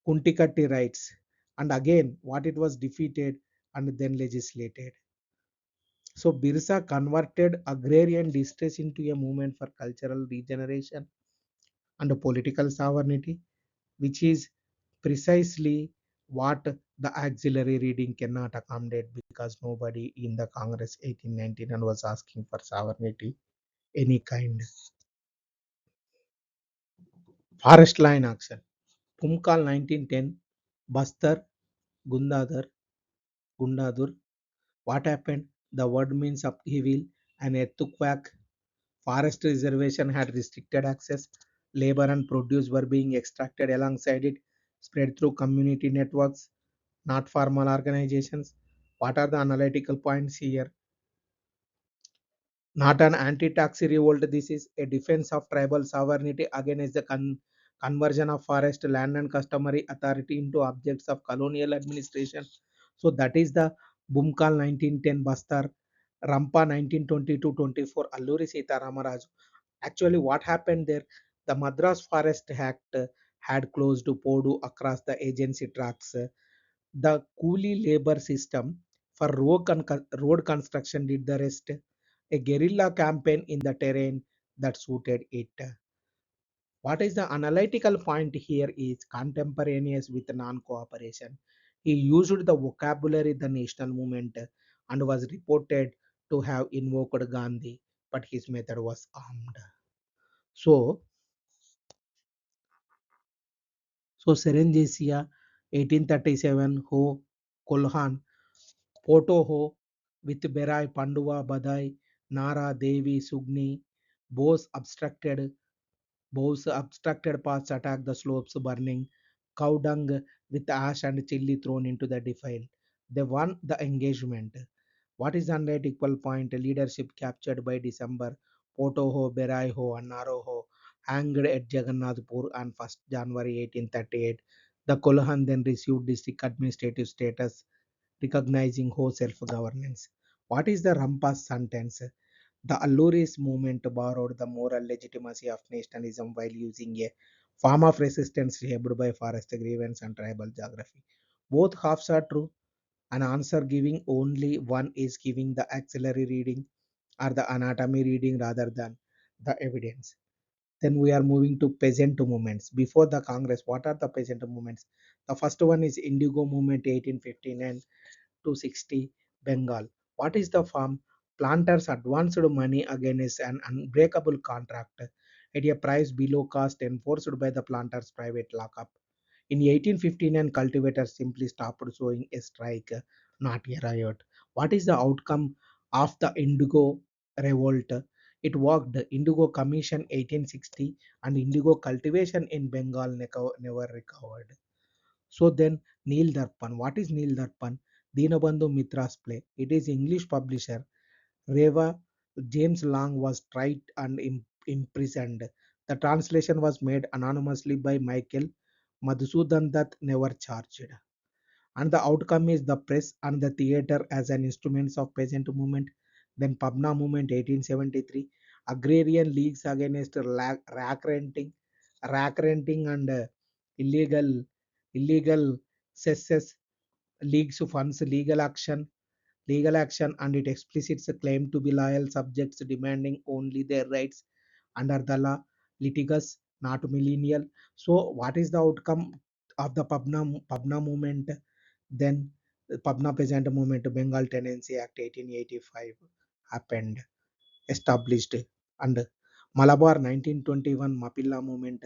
Kuntikatti rights. And again, what it was defeated and then legislated. So Birsa converted agrarian distress into a movement for cultural regeneration and political sovereignty, which is precisely what the auxiliary reading cannot accommodate because nobody in the Congress 1899 was asking for sovereignty any kind. Forest line action. Pumkal 1910, Bastar, Gundadar, Gundadur. What happened? The word means upheaval, an earthquake. Forest reservation had restricted access. Labor and produce were being extracted alongside it, spread through community networks, not formal organizations. What are the analytical points here? Not an anti-taxi revolt. This is a defense of tribal sovereignty against the conversion of forest land and customary authority into objects of colonial administration. So that is the Bumkal 1910 Bastar, Rampa 1922-24, Alluri Sita Ramaraju. Actually, what happened there? The Madras Forest Act had closed Podu across the agency tracks. The coolie labor system for road construction did the rest. A guerrilla campaign in the terrain that suited it. What is the analytical point here is contemporaneous with non-cooperation. He used the vocabulary the national movement and was reported to have invoked Gandhi, but his method was armed. So, so Serengesia 1837 Ho Kolhan Poto Ho with Berai Panduva Badai Nara Devi Sugni Bose obstructed paths attack the slopes, burning cow dung with ash and chili thrown into the defile. They won the engagement. What is the analytical point? Leadership captured by December. Potoho, Beraiho, and Naroho hanged at Jagannathpur on 1st January 1838. The Kolahan then received district administrative status, recognizing Ho self governance. What is the Rampas sentence? The Alluris movement borrowed the moral legitimacy of nationalism while using a form of resistance shaped by forest grievance and tribal geography. Both halves are true. An answer giving only one is giving the auxiliary reading or the anatomy reading rather than the evidence. Then we are moving to peasant movements. Before the Congress, what are the peasant movements? The first one is Indigo Movement 1859 to 60 Bengal. What is the farm? Planters advanced money against an unbreakable contract at a price below cost enforced by the planters' private lockup. In 1859, cultivators simply stopped sowing a strike, not a riot. What is the outcome of the Indigo Revolt? It worked. Indigo Commission 1860 and indigo cultivation in Bengal never recovered. So then Neil Darpan. What is Neil Darpan? Dinabandhu Mitra's play. It is English publisher Reva James Long was tried and imprisoned. The translation was made anonymously by Michael Madhusudan Dutt, never charged. And the outcome is the press and the theatre as an instruments of peasant movement. Then Pabna movement 1873, agrarian leagues against rack renting and illegal cesses, leagues funds legal action, and it explicits a claim to be loyal subjects demanding only their rights under the law, litigious, not millennial. So, what is the outcome of the Pabna movement? Then, the Pabna Peasant Movement, Bengal Tenancy Act 1885 happened, established, and Malabar 1921 Mapilla Movement,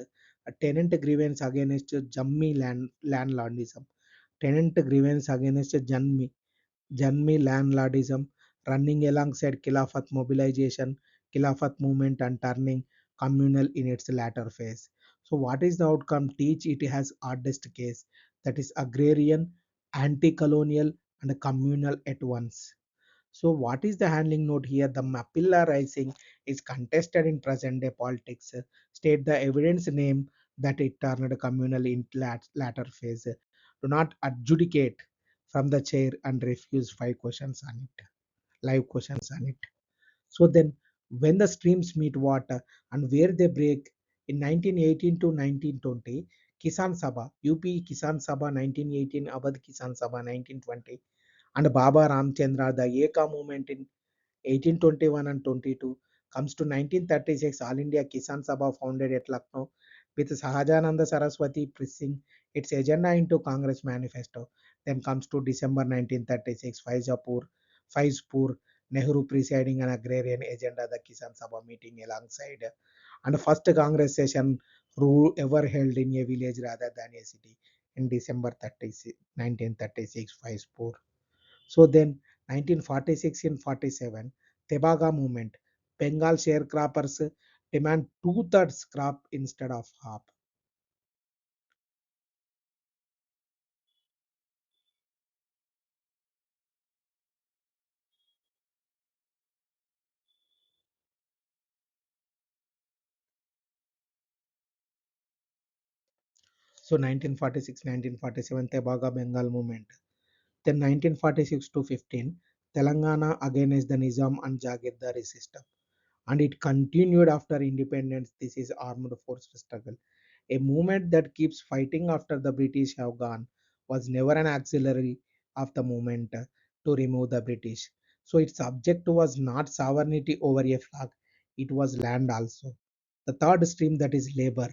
a tenant grievance against Jammi landlordism, tenant grievance against Janmi landlordism, running alongside Khilafat mobilization, Khilafat movement, and turning communal in its latter phase. So, what is the outcome? Teach it has hardest case, that is agrarian, anti-colonial, and communal at once. So, what is the handling note here? The Mapilla rising is contested in present day politics. State the evidence name that it turned communal in latter phase. Do not adjudicate from the chair and refuse live questions on it. So then, when the streams meet water and where they break in 1918 to 1920, Kisan Sabha, UP Kisan Sabha 1918, Abad Kisan Sabha 1920, and Baba Ramchandra, the Eka movement in 1821 and 22, comes to 1936, All India Kisan Sabha founded at Lucknow with Sahajananda Saraswati pressing its agenda into Congress manifesto. Then comes to December 1936, Faizpur, Nehru presiding an agrarian agenda, the Kisan Sabha meeting alongside, and first Congress session ever held in a village rather than a city in December 36, 1936, Faizpur. So then 1946 and 47, Tebaga movement, Bengal sharecroppers demand two-thirds crop instead of half. So 1946, 1947, Tebaga Bengal movement. Then 1946 to 15, Telangana against the Nizam and Jagirdari system. And it continued after independence. This is armed force struggle. A movement that keeps fighting after the British have gone was never an auxiliary of the movement to remove the British. So its object was not sovereignty over a flag, it was land also. The third stream, that is labor,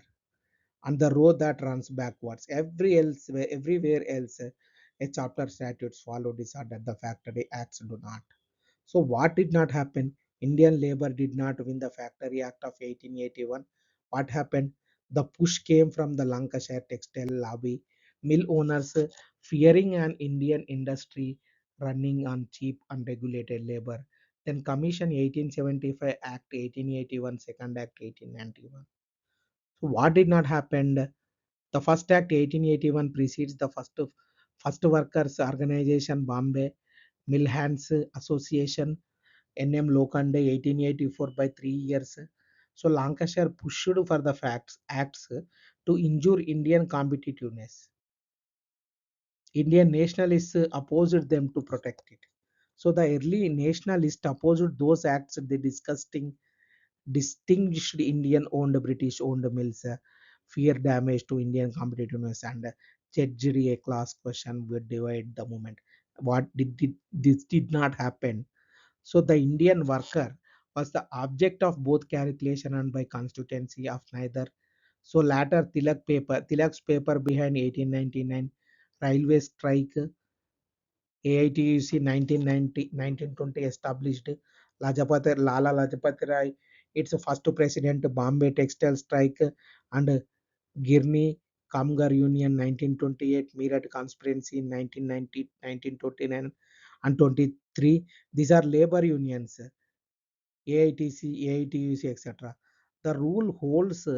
and the road that runs backwards. Everywhere else, a chapter statutes follow disorder. The factory acts do not. So what did not happen? Indian labor did not win the Factory Act of 1881. What happened? The push came from the Lancashire textile lobby, mill owners fearing an Indian industry running on cheap unregulated labor. Then Commission 1875, Act 1881, Second Act 1891. So what did not happen? The first act 1881 precedes the first workers organization Bombay Mill Hands Association NM Lokande 1884 by 3 years. So Lancashire pushed for the acts to injure Indian competitiveness. Indian nationalists opposed them to protect it. So the early nationalists opposed those acts. They distinguished Indian owned British owned mills, fear damage to Indian competitiveness, and judged a class question would divide the movement. This did not happen. So the Indian worker was the object of both calculation and by constituency of neither. So latter Tilak's paper behind 1899, railway strike, AITUC 1920 established, Lala Lajpat Rai, its first president, Bombay textile strike, and Girni Kamgar Union 1928, Meerut conspiracy in 1990, 1929, and 23. These are labor unions. AITC, AITUC, etc. The rule holds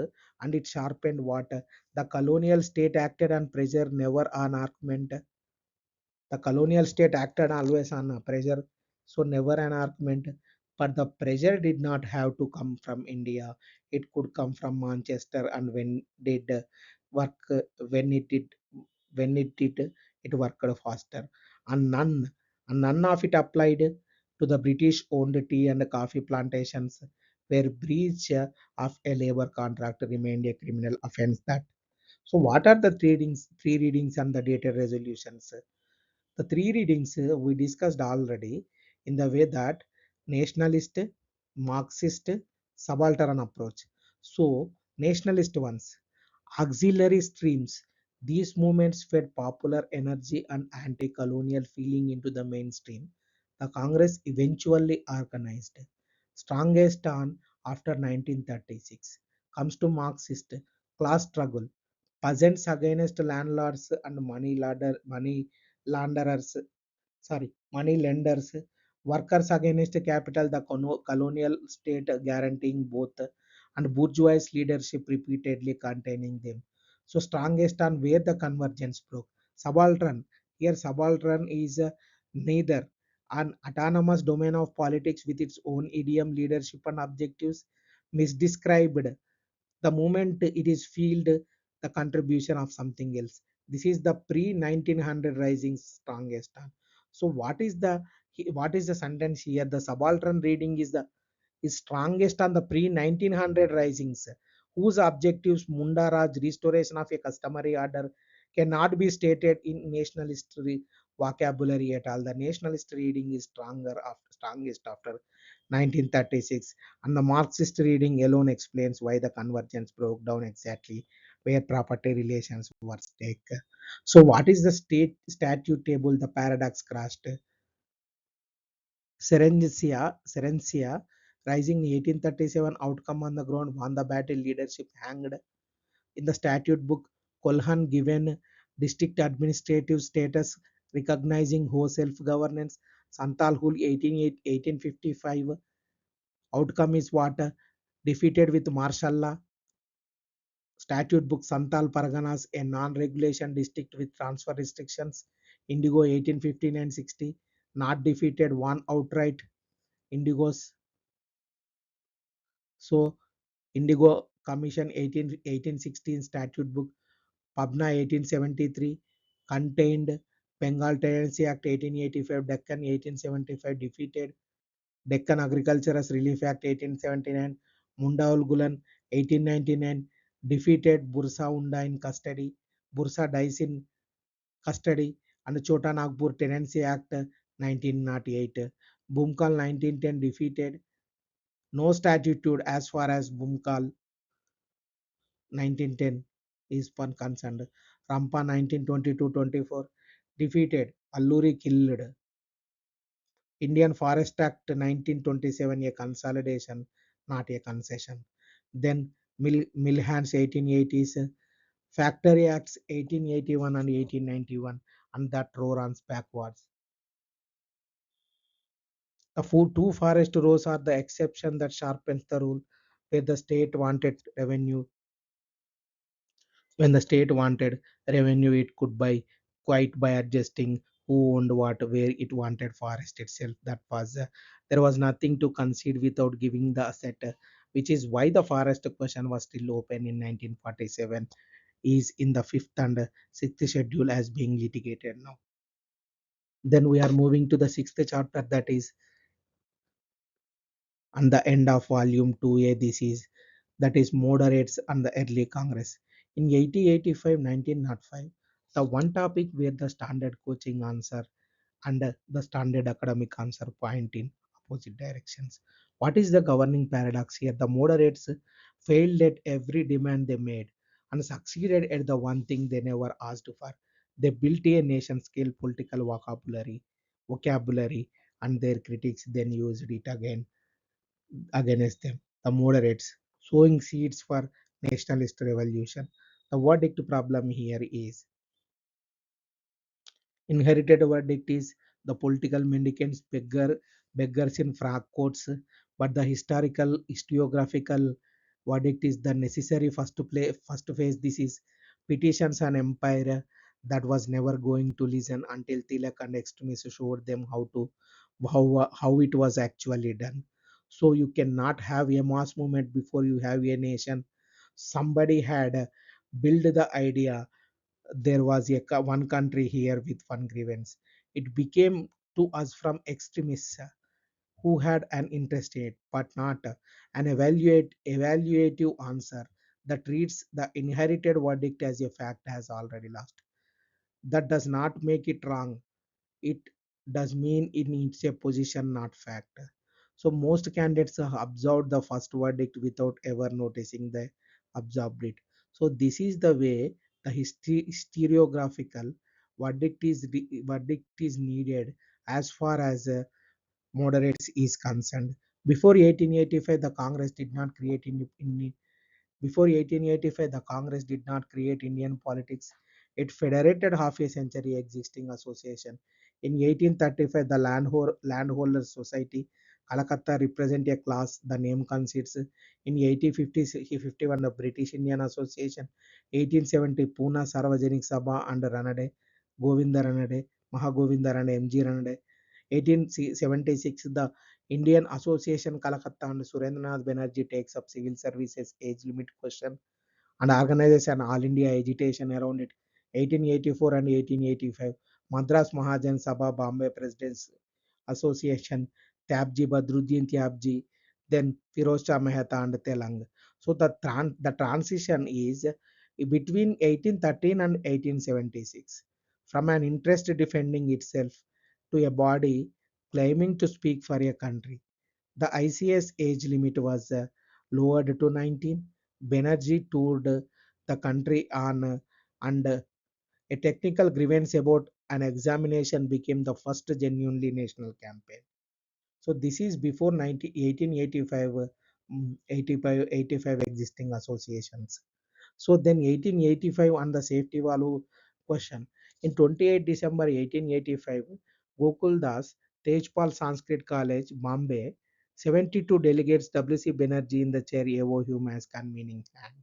and it sharpened what the colonial state acted on pressure, never on argument. The colonial state acted always on pressure, so never an argument. But the pressure did not have to come from India. It could come from Manchester, and when did work, when it did, it worked faster. And none of it applied to the British-owned tea and coffee plantations, where breach of a labor contract remained a criminal offence. That so, what are the three readings and the dated resolutions? The three readings we discussed already in the way that nationalist, Marxist, subaltern approach. So, nationalist ones, auxiliary streams. These movements fed popular energy and anti colonial feeling into the mainstream. The Congress eventually organized. Strongest on after 1936 comes to Marxist class struggle. Peasants against landlords and money launderers, money lenders, workers against capital, the colonial state guaranteeing both, and bourgeois leadership repeatedly containing them. So strongest on where the convergence broke. Subaltern. Here subaltern is neither an autonomous domain of politics with its own idiom, leadership and objectives, misdescribed the moment it is felt the contribution of something else. This is the pre 1900 rising strongest term. So what is the sentence here? The subaltern reading is strongest on the pre 1900 risings, whose objectives Mundaraj restoration of a customary order cannot be stated in nationalist vocabulary at all. The nationalist reading is strongest after 1936, and the Marxist reading alone explains why the convergence broke down exactly where property relations were stake. So, what is the state statute table? The paradox crashed. Serencia, rising 1837, outcome on the ground, won the battle, leadership hanged. In the statute book, Kolhan given district administrative status, recognizing whole self-governance. Santal Hul 1855, outcome is what? Defeated with martial law. Statute book Santal Parganas, a non-regulation district with transfer restrictions. Indigo 1859-60, not defeated, won outright. Indigos. So Indigo Commission 1816 Statute Book, Pabna 1873, contained Bengal Tenancy Act 1885, Deccan 1875, defeated Deccan Agriculturers Relief Act 1879, Munda Ulgulan 1899, defeated Bursa Unda in custody, Bursa dies in custody, and Chota Nagpur Tenancy Act 1908, Bhumkal 1910, defeated, no statute as far as Bhumkal 1910 is one concerned. Rampa 1922-24, defeated, Alluri killed. Indian Forest Act 1927, a consolidation, not a concession. Then Milhans 1880s, Factory Acts 1881 and 1891, and that row runs backwards. The two forest rows are the exception that sharpens the rule, where the state wanted revenue. When the state wanted revenue, it could buy quite by adjusting who owned what, where it wanted forest itself. That was there was nothing to concede without giving the asset, which is why the forest question was still open in 1947, is in the fifth and sixth schedule as being litigated now. Then we are moving to the sixth chapter, that is and the end of volume 2a. This is that is moderates and the early congress in 1885 1905, the one topic where the standard coaching answer and the standard academic answer point in opposite directions. What is the governing paradox here? The moderates failed at every demand they made and succeeded at the one thing they never asked for. They built a nation scale political vocabulary, and their critics then used it against them. The moderates sowing seeds for nationalist revolution. The verdict problem here is inherited verdict is the political mendicants beggars in frock coats, but the historiographical verdict is the necessary first phase. This is petitions and empire that was never going to listen until Tilak and extremists showed them how it was actually done. So you cannot have a mass movement before you have a nation. Somebody had built the idea. There was one country here with one grievance. It became to us from extremists who had an interest in it, but not an evaluative answer that treats the inherited verdict as a fact has already lost. That does not make it wrong. It does mean it needs a position, not fact. So most candidates have observed the first verdict without ever noticing they observed it. So this is the way the historiographical verdict is needed as far as moderates is concerned. Before 1885, the Congress did not create before 1885, the Congress did not create Indian politics. It federated half a century existing association. In 1835, the Landholders Society, Calcutta represent a class, the name concedes. In 1851, the British Indian Association, 1870, Pune Sarvajanik Sabha under Ranade, Govinda Ranade, Mahagovinda Ranade, M.G. Ranade. 1876, the Indian Association Calcutta and Surendranath Banerjee takes up civil services age limit question and organizes an all India agitation around it. 1884 and 1885, Madras Mahajan Sabha Bombay Presidents Association, Tyabji Badruddin Tyabji, then Firoz Shah Mehta and Telang. So the transition is between 1813 and 1876 from an interest defending itself to a body claiming to speak for a country. The ICS age limit was lowered to 19. Banerjee toured the country on and a technical grievance about an examination became the first genuinely national campaign. So this is before 1885, 85 existing associations. So then 1885 on the safety valve question. In 28 December 1885, Gokul Das, Tejpal Sanskrit College, Bombay, 72 delegates W.C. Banerjee in the chair evo Hume as convening hand.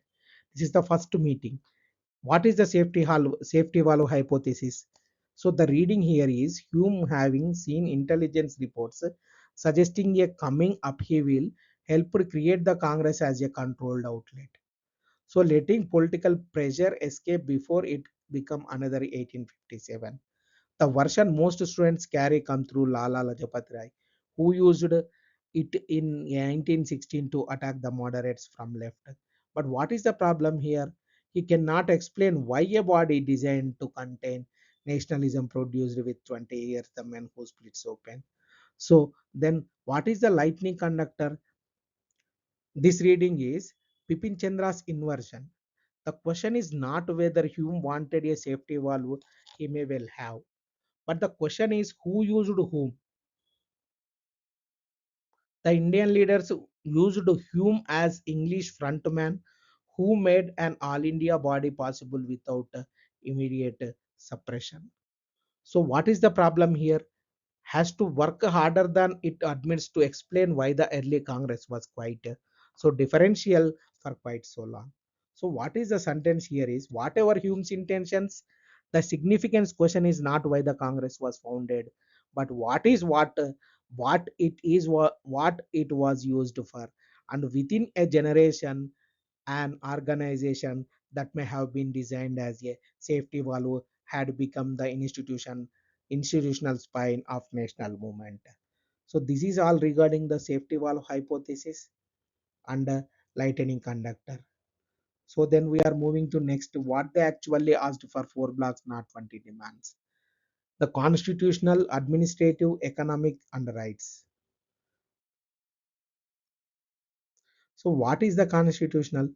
This is the first meeting. What is the safety valve hypothesis? So the reading here is Hume having seen intelligence reports suggesting a coming upheaval helped create the Congress as a controlled outlet. So letting political pressure escape before it become another 1857. The version most students carry come through Lala Lajpat Rai, who used it in 1916 to attack the moderates from left. But what is the problem here? He cannot explain why a body designed to contain nationalism produced with 20 years the men who splits open. So then what is the lightning conductor? This reading is Pipin Chandra's inversion. The question is not whether Hume wanted a safety valve, he may well have. But the question is who used whom? The Indian leaders used Hume as English frontman who made an all India body possible without immediate suppression. So, what is the problem here? Has to work harder than it admits to explain why the early Congress was quite so differential for quite so long. So, what is the sentence here is whatever Hume's intentions, the significance question is not why the Congress was founded, but what it is what it was used for, and within a generation, an organization that may have been designed as a safety valve had become the institutional spine of national movement. So this is all regarding the safety valve hypothesis and lightning conductor. So then we are moving to next what they actually asked for 4 blocks, not 20 demands. The constitutional, administrative, economic and rights. So what is the constitutional?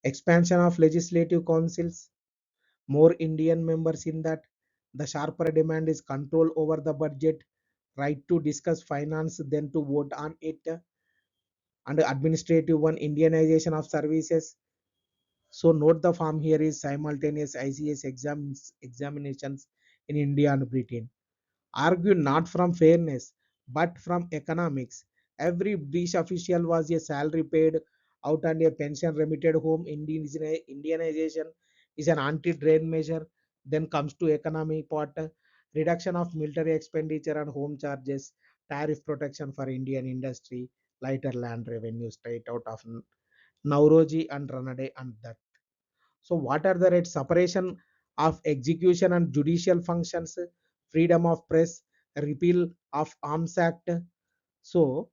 Expansion of legislative councils, more Indian members in that. The sharper demand is control over the budget, right to discuss finance, then to vote on it, and administrative one, Indianization of services. So note the form here is simultaneous ICS examinations in India and Britain. Argue not from fairness, but from economics. Every British official was a salary paid out and a pension remitted home. Indianization is an anti-drain measure. Then comes to economy part, reduction of military expenditure and home charges, tariff protection for Indian industry, lighter land revenue straight out of Nauroji and Ranade and that. So what are the rates? Separation of execution and judicial functions, freedom of press, repeal of Arms Act. So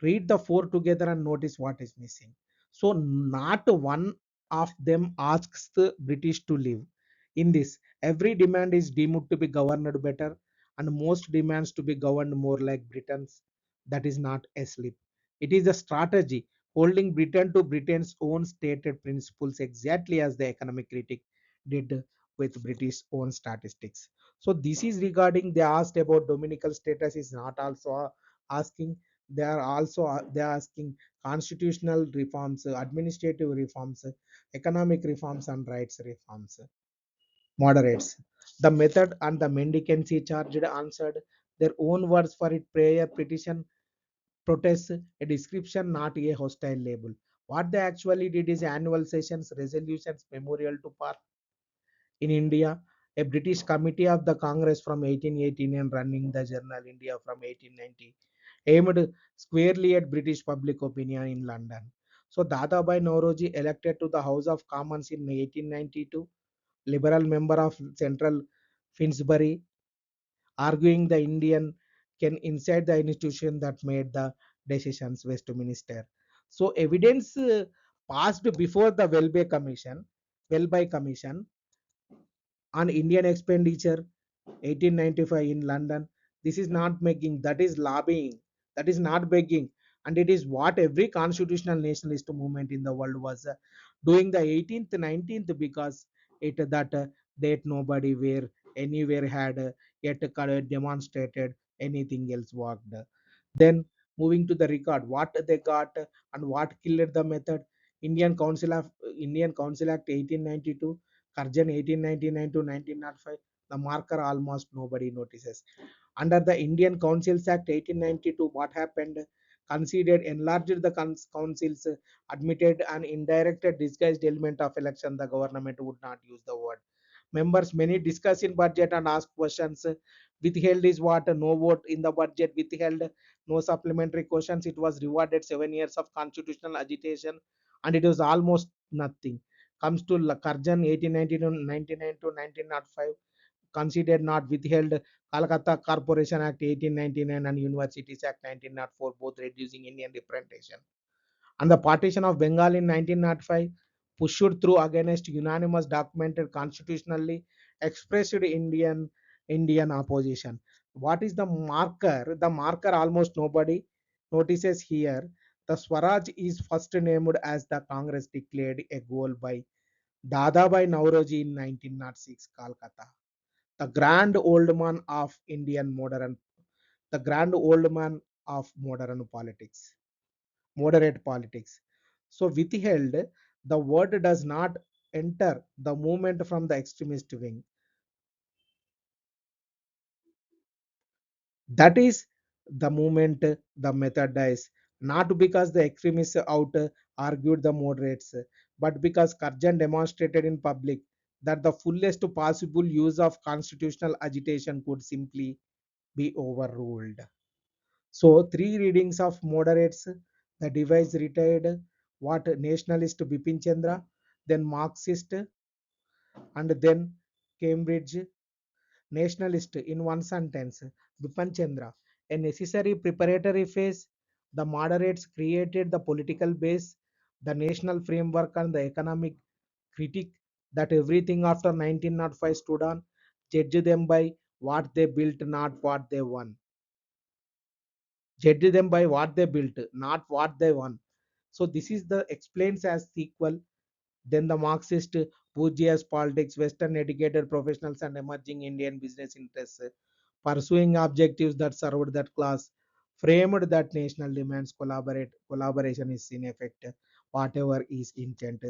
read the four together and notice what is missing. So not one of them asks the British to leave. In this, every demand is deemed to be governed better, and most demands to be governed more like Britain's. That is not a slip. It is a strategy holding Britain to Britain's own stated principles, exactly as the economic critic did with British own statistics. So this is regarding they asked about dominical status is not also asking, they are asking constitutional reforms, administrative reforms, economic reforms and rights reforms. Moderates the method and the mendicancy charged answered their own words for it, prayer, petition, protest, a description, not a hostile label. What they actually did is annual sessions, resolutions, memorial to part. In India, a British committee of the Congress from 1818 and running the journal India from 1890 aimed squarely at British public opinion in London. So Dadabhai Nauroji, elected to the House of Commons in 1892, Liberal member of Central Finsbury, arguing the Indian can inside the institution that made the decisions Westminster. So evidence passed before the Welby Commission on Indian expenditure 1895 in London. This is not making, that is lobbying, that is not begging, and it is what every constitutional nationalist movement in the world was doing the 18th, 19th, because it that that nobody where anywhere had yet demonstrated anything else worked. Then moving to the record, what they got and what killed the method. Indian Council Act 1892, Karjan 1899 to 1905, the marker almost nobody notices. Under the Indian Councils Act 1892, what happened? Considered enlarged the councils, admitted an indirect disguised element of election. The government would not use the word. Members many discuss in budget and ask questions. Withheld is what? No vote in the budget. Withheld, no supplementary questions. It was rewarded 7 years of constitutional agitation, and it was almost nothing. Comes to Karjan 1890 to 99 to 1905, considered not withheld. Calcutta Corporation Act 1899 and Universities Act 1904, both reducing Indian representation. And the partition of Bengal in 1905, pushed through against unanimous documented constitutionally expressed Indian opposition. What is the marker? The marker almost nobody notices here. The Swaraj is first named as the Congress declared a goal by Dadabhai Nauroji in 1906, Calcutta. The grand old man of Indian modern, the grand old man of modern politics, moderate politics. So withheld, the word does not enter the movement from the extremist wing. That is the movement, the method dies. Not because the extremists out argued the moderates, but because Karjan demonstrated in public that the fullest possible use of constitutional agitation could simply be overruled. So three readings of moderates, the device retired, what nationalist Bipin Chandra, then Marxist, and then Cambridge nationalist in one sentence. Bipin Chandra, a necessary preparatory phase. The moderates created the political base, the national framework, and the economic critique that everything after 1905 stood on. Judge them by what they built, not what they won. Judge them by what they built, not what they won. So this is the explains as sequel. Then the Marxist bourgeois politics, Western educated professionals and emerging Indian business interests pursuing objectives that served that class, framed that national demands collaboration is in effect, whatever is intent.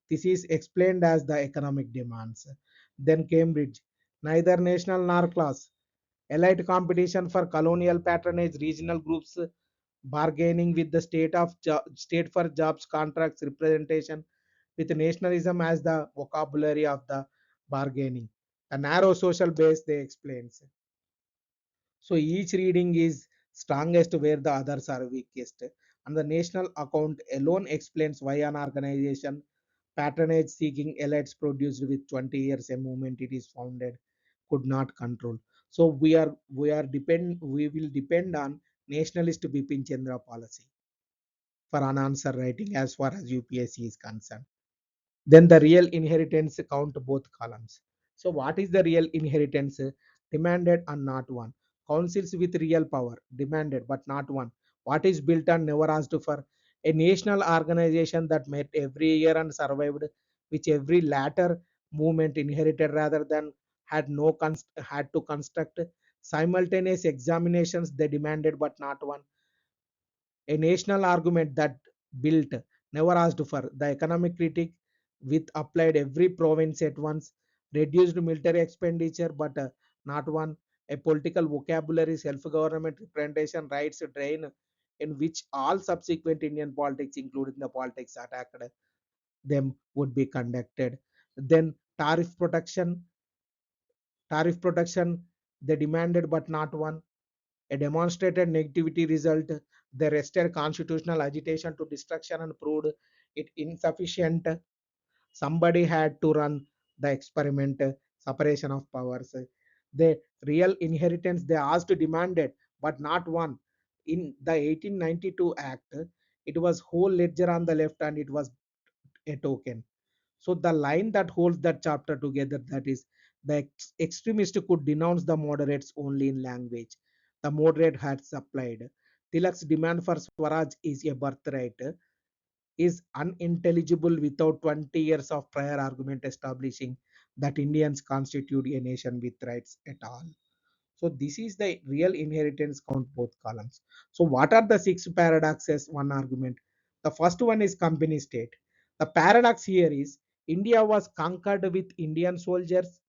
This is explained as the economic demands. Then Cambridge, neither national nor class. Elite competition for colonial patronage, regional groups bargaining with the state for jobs, contracts, representation, with nationalism as the vocabulary of the bargaining. A narrow social base, they explains. So each reading is strongest where the others are weakest. And the national account alone explains why an organization patronage seeking elites produced with 20 years a movement it is founded could not control. So we will depend on nationalist Bipin Chandra policy for unanswered writing as far as UPSC is concerned. Then the real inheritance count both columns. So what is the real inheritance? Demanded and not one. Councils with real power demanded but not one. What is built and never asked for? A national organization that met every year and survived, which every latter movement inherited rather than had to construct. Simultaneous examinations they demanded but not one. A national argument that built, never asked for. The economic critic with applied every province at once, reduced military expenditure but not one. A political vocabulary, self-government, representation, rights, drain, in which all subsequent Indian politics, including the politics attacked them, would be conducted. Then tariff protection, they demanded but not one. A demonstrated negativity result. They rested constitutional agitation to destruction and proved it insufficient. Somebody had to run the experiment, separation of powers. The real inheritance they asked demanded, but not one. In the 1892 Act, it was whole ledger on the left and it was a token. So the line that holds that chapter together, that is, the extremist could denounce the moderates only in language. The moderate had supplied. Tilak's demand for Swaraj is a birthright is unintelligible without 20 years of prior argument establishing that Indians constitute a nation with rights at all. So this is the real inheritance count both columns. So what are the six paradoxes? One argument. The first one is company state. The paradox here is India was conquered with Indian soldiers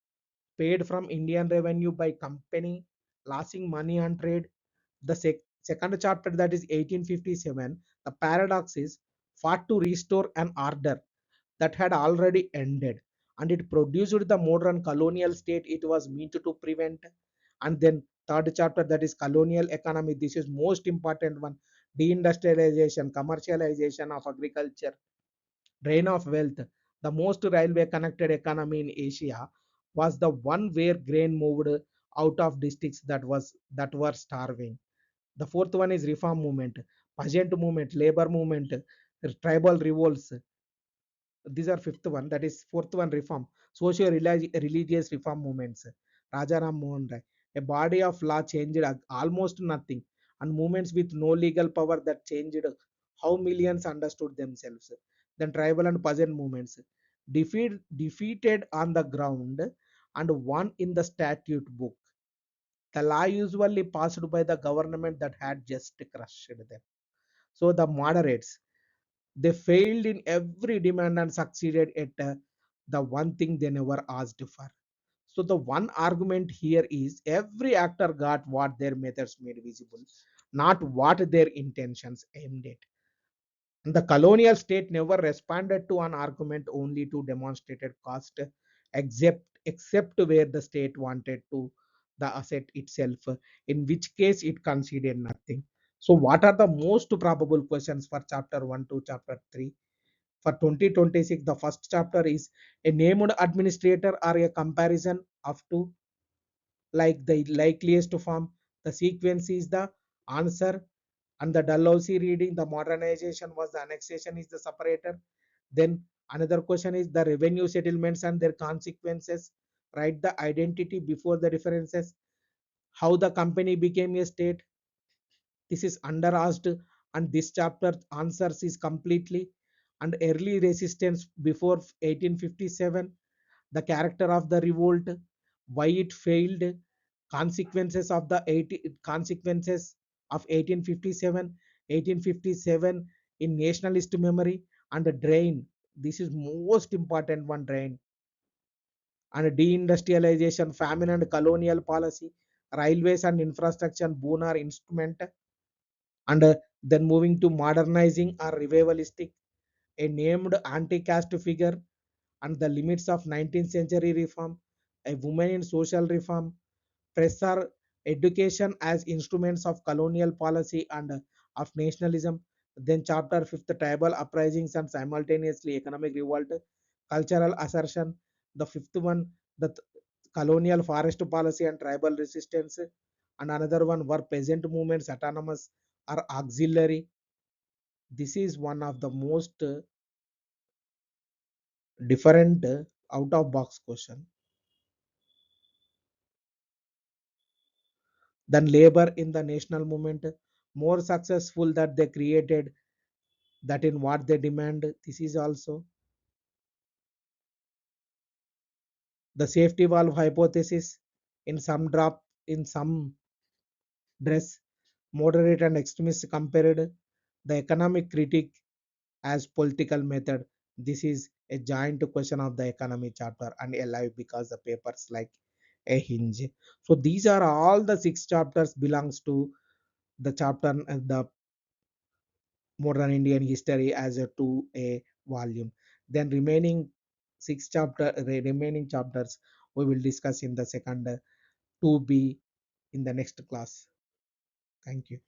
paid from Indian revenue by company, losing money on trade. The second chapter, that is 1857, the paradox is fought to restore an order that had already ended, and it produced the modern colonial state it was meant to prevent. And then third chapter, that is colonial economy, this is most important one. Deindustrialization, commercialization of agriculture, drain of wealth. The most railway connected economy in Asia was the one where grain moved out of districts that were starving. The fourth one is reform movement, peasant movement, labor movement, tribal revolts. These are fifth one. That is fourth one, reform, socio religious reform movements. Rajaram Mohan Rai. A body of law changed almost nothing, and movements with no legal power that changed how millions understood themselves. Then tribal and peasant movements, defeated on the ground and won in the statute book. The law usually passed by the government that had just crushed them. So the moderates, they failed in every demand and succeeded at the one thing they never asked for. So the one argument here is every actor got what their methods made visible, not what their intentions aimed at. And the colonial state never responded to an argument only to demonstrated cost, except where the state wanted to the asset itself, in which case it conceded nothing. So what are the most probable questions for chapter 1 to chapter 3? For 2026, the first chapter is a named administrator or a comparison of two, like the likeliest form. The sequence is the answer, and the Dalhousie reading, the modernization was the annexation is the separator. Then another question is the revenue settlements and their consequences. Write the identity before the differences. How the company became a state. This is under asked, and this chapter answers is completely. And early resistance before 1857, the character of the revolt, why it failed, consequences of 1857 in nationalist memory, and the drain. This is most important one, drain. And deindustrialization, famine and colonial policy, railways and infrastructure, boon or instrument, And then moving to modernizing or revivalistic, a named anti-caste figure and the limits of 19th century reform, a woman in social reform, pressure education as instruments of colonial policy and of nationalism. Then chapter 5th, tribal uprisings and simultaneously economic revolt, cultural assertion. The fifth one, the colonial forest policy and tribal resistance. And another one were peasant movements autonomous or auxiliary. This is one of the most different out of box question. Then labor in the national movement, more successful that they created that in what they demand. This is also the safety valve hypothesis, in some drop, in some dress, moderate and extremist compared, the economic critique as political method. This is a giant question of the economy chapter and alive because the papers like a hinge. So these are all the six chapters belongs to the chapter the modern Indian history as a to a volume. Then remaining chapters we will discuss in the second 2B in the next class. Thank you.